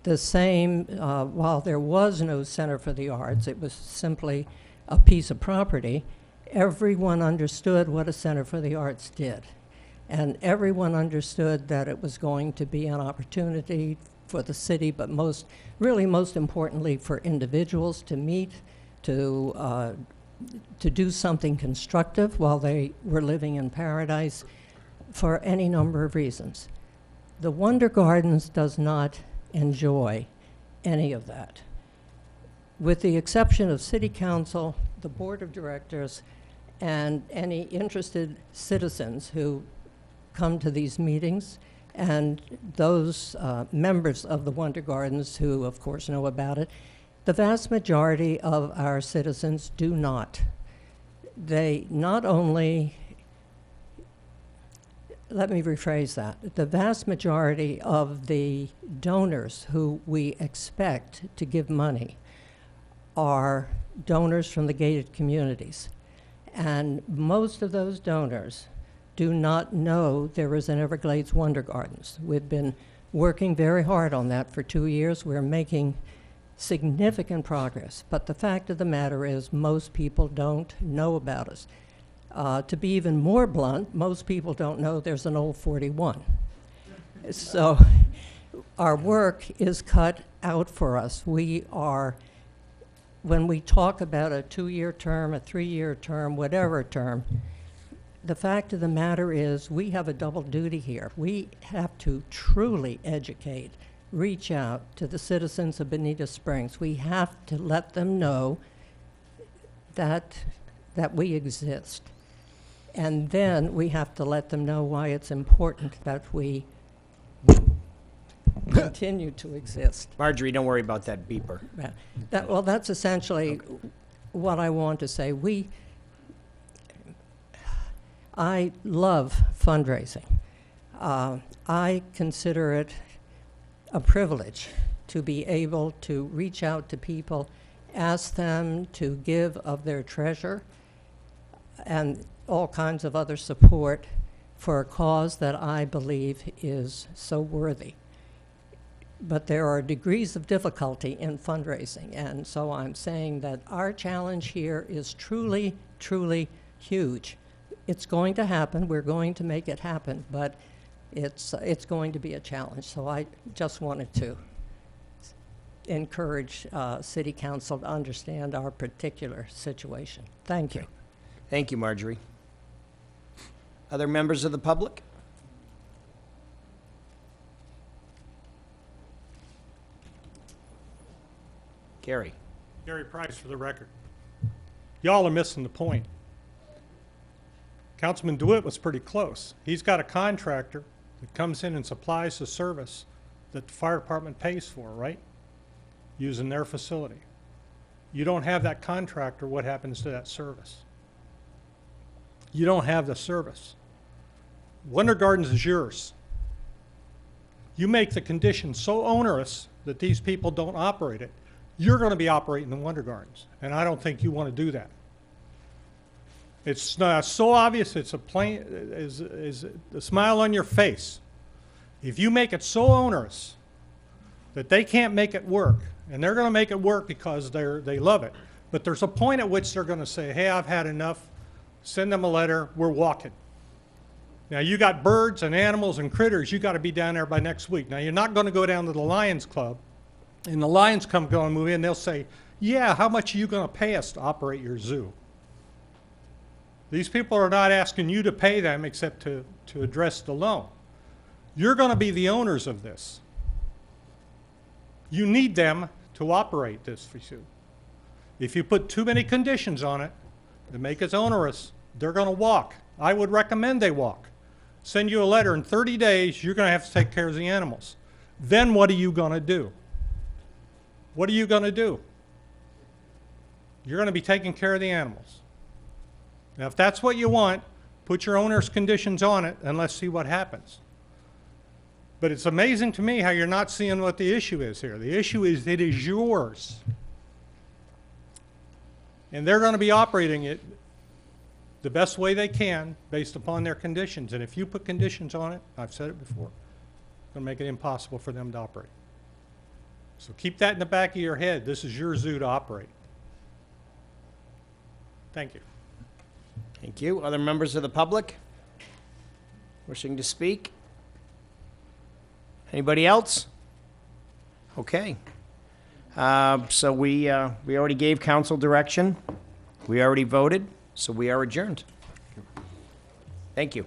[SPEAKER 20] The same, while there was no Center for the Arts, it was simply a piece of property, everyone understood what a Center for the Arts did. And everyone understood that it was going to be an opportunity for the city, but most importantly for individuals to meet, to do something constructive while they were living in paradise for any number of reasons. The Wonder Gardens does not enjoy any of that. With the exception of City Council, the Board of Directors, and any interested citizens who come to these meetings, and those members of the Wonder Gardens who, of course, know about it, the vast majority of our citizens do not. They not only, let me rephrase that, the vast majority of the donors who we expect to give money are donors from the gated communities. And most of those donors do not know there is an Everglades Wonder Gardens. We've been working very hard on that for 2 years. We're making significant progress. But the fact of the matter is most people don't know about us. To be even more blunt, most people don't know there's an old 41. So our work is cut out for us. We are, when we talk about a 2-year term, a 3-year term, whatever term, the fact of the matter is we have a double duty here. We have to truly educate, reach out to the citizens of Bonita Springs. We have to let them know that we exist. And then we have to let them know why it's important that we continue to exist.
[SPEAKER 1] Marjorie, don't worry about that beeper.
[SPEAKER 20] Yeah. Well, that's essentially what I want to say. I love fundraising. I consider it a privilege to be able to reach out to people, ask them to give of their treasure and all kinds of other support for a cause that I believe is so worthy. But there are degrees of difficulty in fundraising, and so I'm saying that our challenge here is truly, truly huge. It's going to happen. We're going to make it happen, but it's going to be a challenge. So I just wanted to encourage City Council to understand our particular situation. Thank you.
[SPEAKER 1] Thank you, Marjorie. Other members of the public? Gary.
[SPEAKER 9] Gary Price for the record. Y'all are missing the point. Councilman DeWitt was pretty close. He's got a contractor that comes in and supplies the service that the fire department pays for, right? Using their facility. You don't have that contractor, what happens to that service? You don't have the service. Wonder Gardens is yours. You make the conditions so onerous that these people don't operate it, you're going to be operating the Wonder Gardens, and I don't think you want to do that. It's so obvious, it's a plain, is the smile on your face. If you make it so onerous that they can't make it work, and they're going to make it work because they love it, but there's a point at which they're going to say, hey, I've had enough, send them a letter, we're walking. Now you got birds and animals and critters, you got to be down there by next week. Now you're not going to go down to the Lions Club, and the Lions come go and move in, they'll say, yeah, how much are you going to pay us to operate your zoo? These people are not asking you to pay them except to address the loan. You're going to be the owners of this. You need them to operate this for you. If you put too many conditions on it to make it onerous, they're going to walk. I would recommend they walk. Send you a letter in 30 days, you're going to have to take care of the animals. Then what are you going to do? What are you going to do? You're going to be taking care of the animals. Now, if that's what you want, put your owner's conditions on it and let's see what happens. But it's amazing to me how you're not seeing what the issue is here. The issue is it is yours. And they're going to be operating it the best way they can based upon their conditions. And if you put conditions on it, I've said it before, it's going to make it impossible for them to operate. So keep that in the back of your head. This is your zoo to operate. Thank you.
[SPEAKER 1] Thank you. Other members of the public wishing to speak? Anybody else? Okay. So we already gave council direction. We already voted, so we are adjourned. Thank you.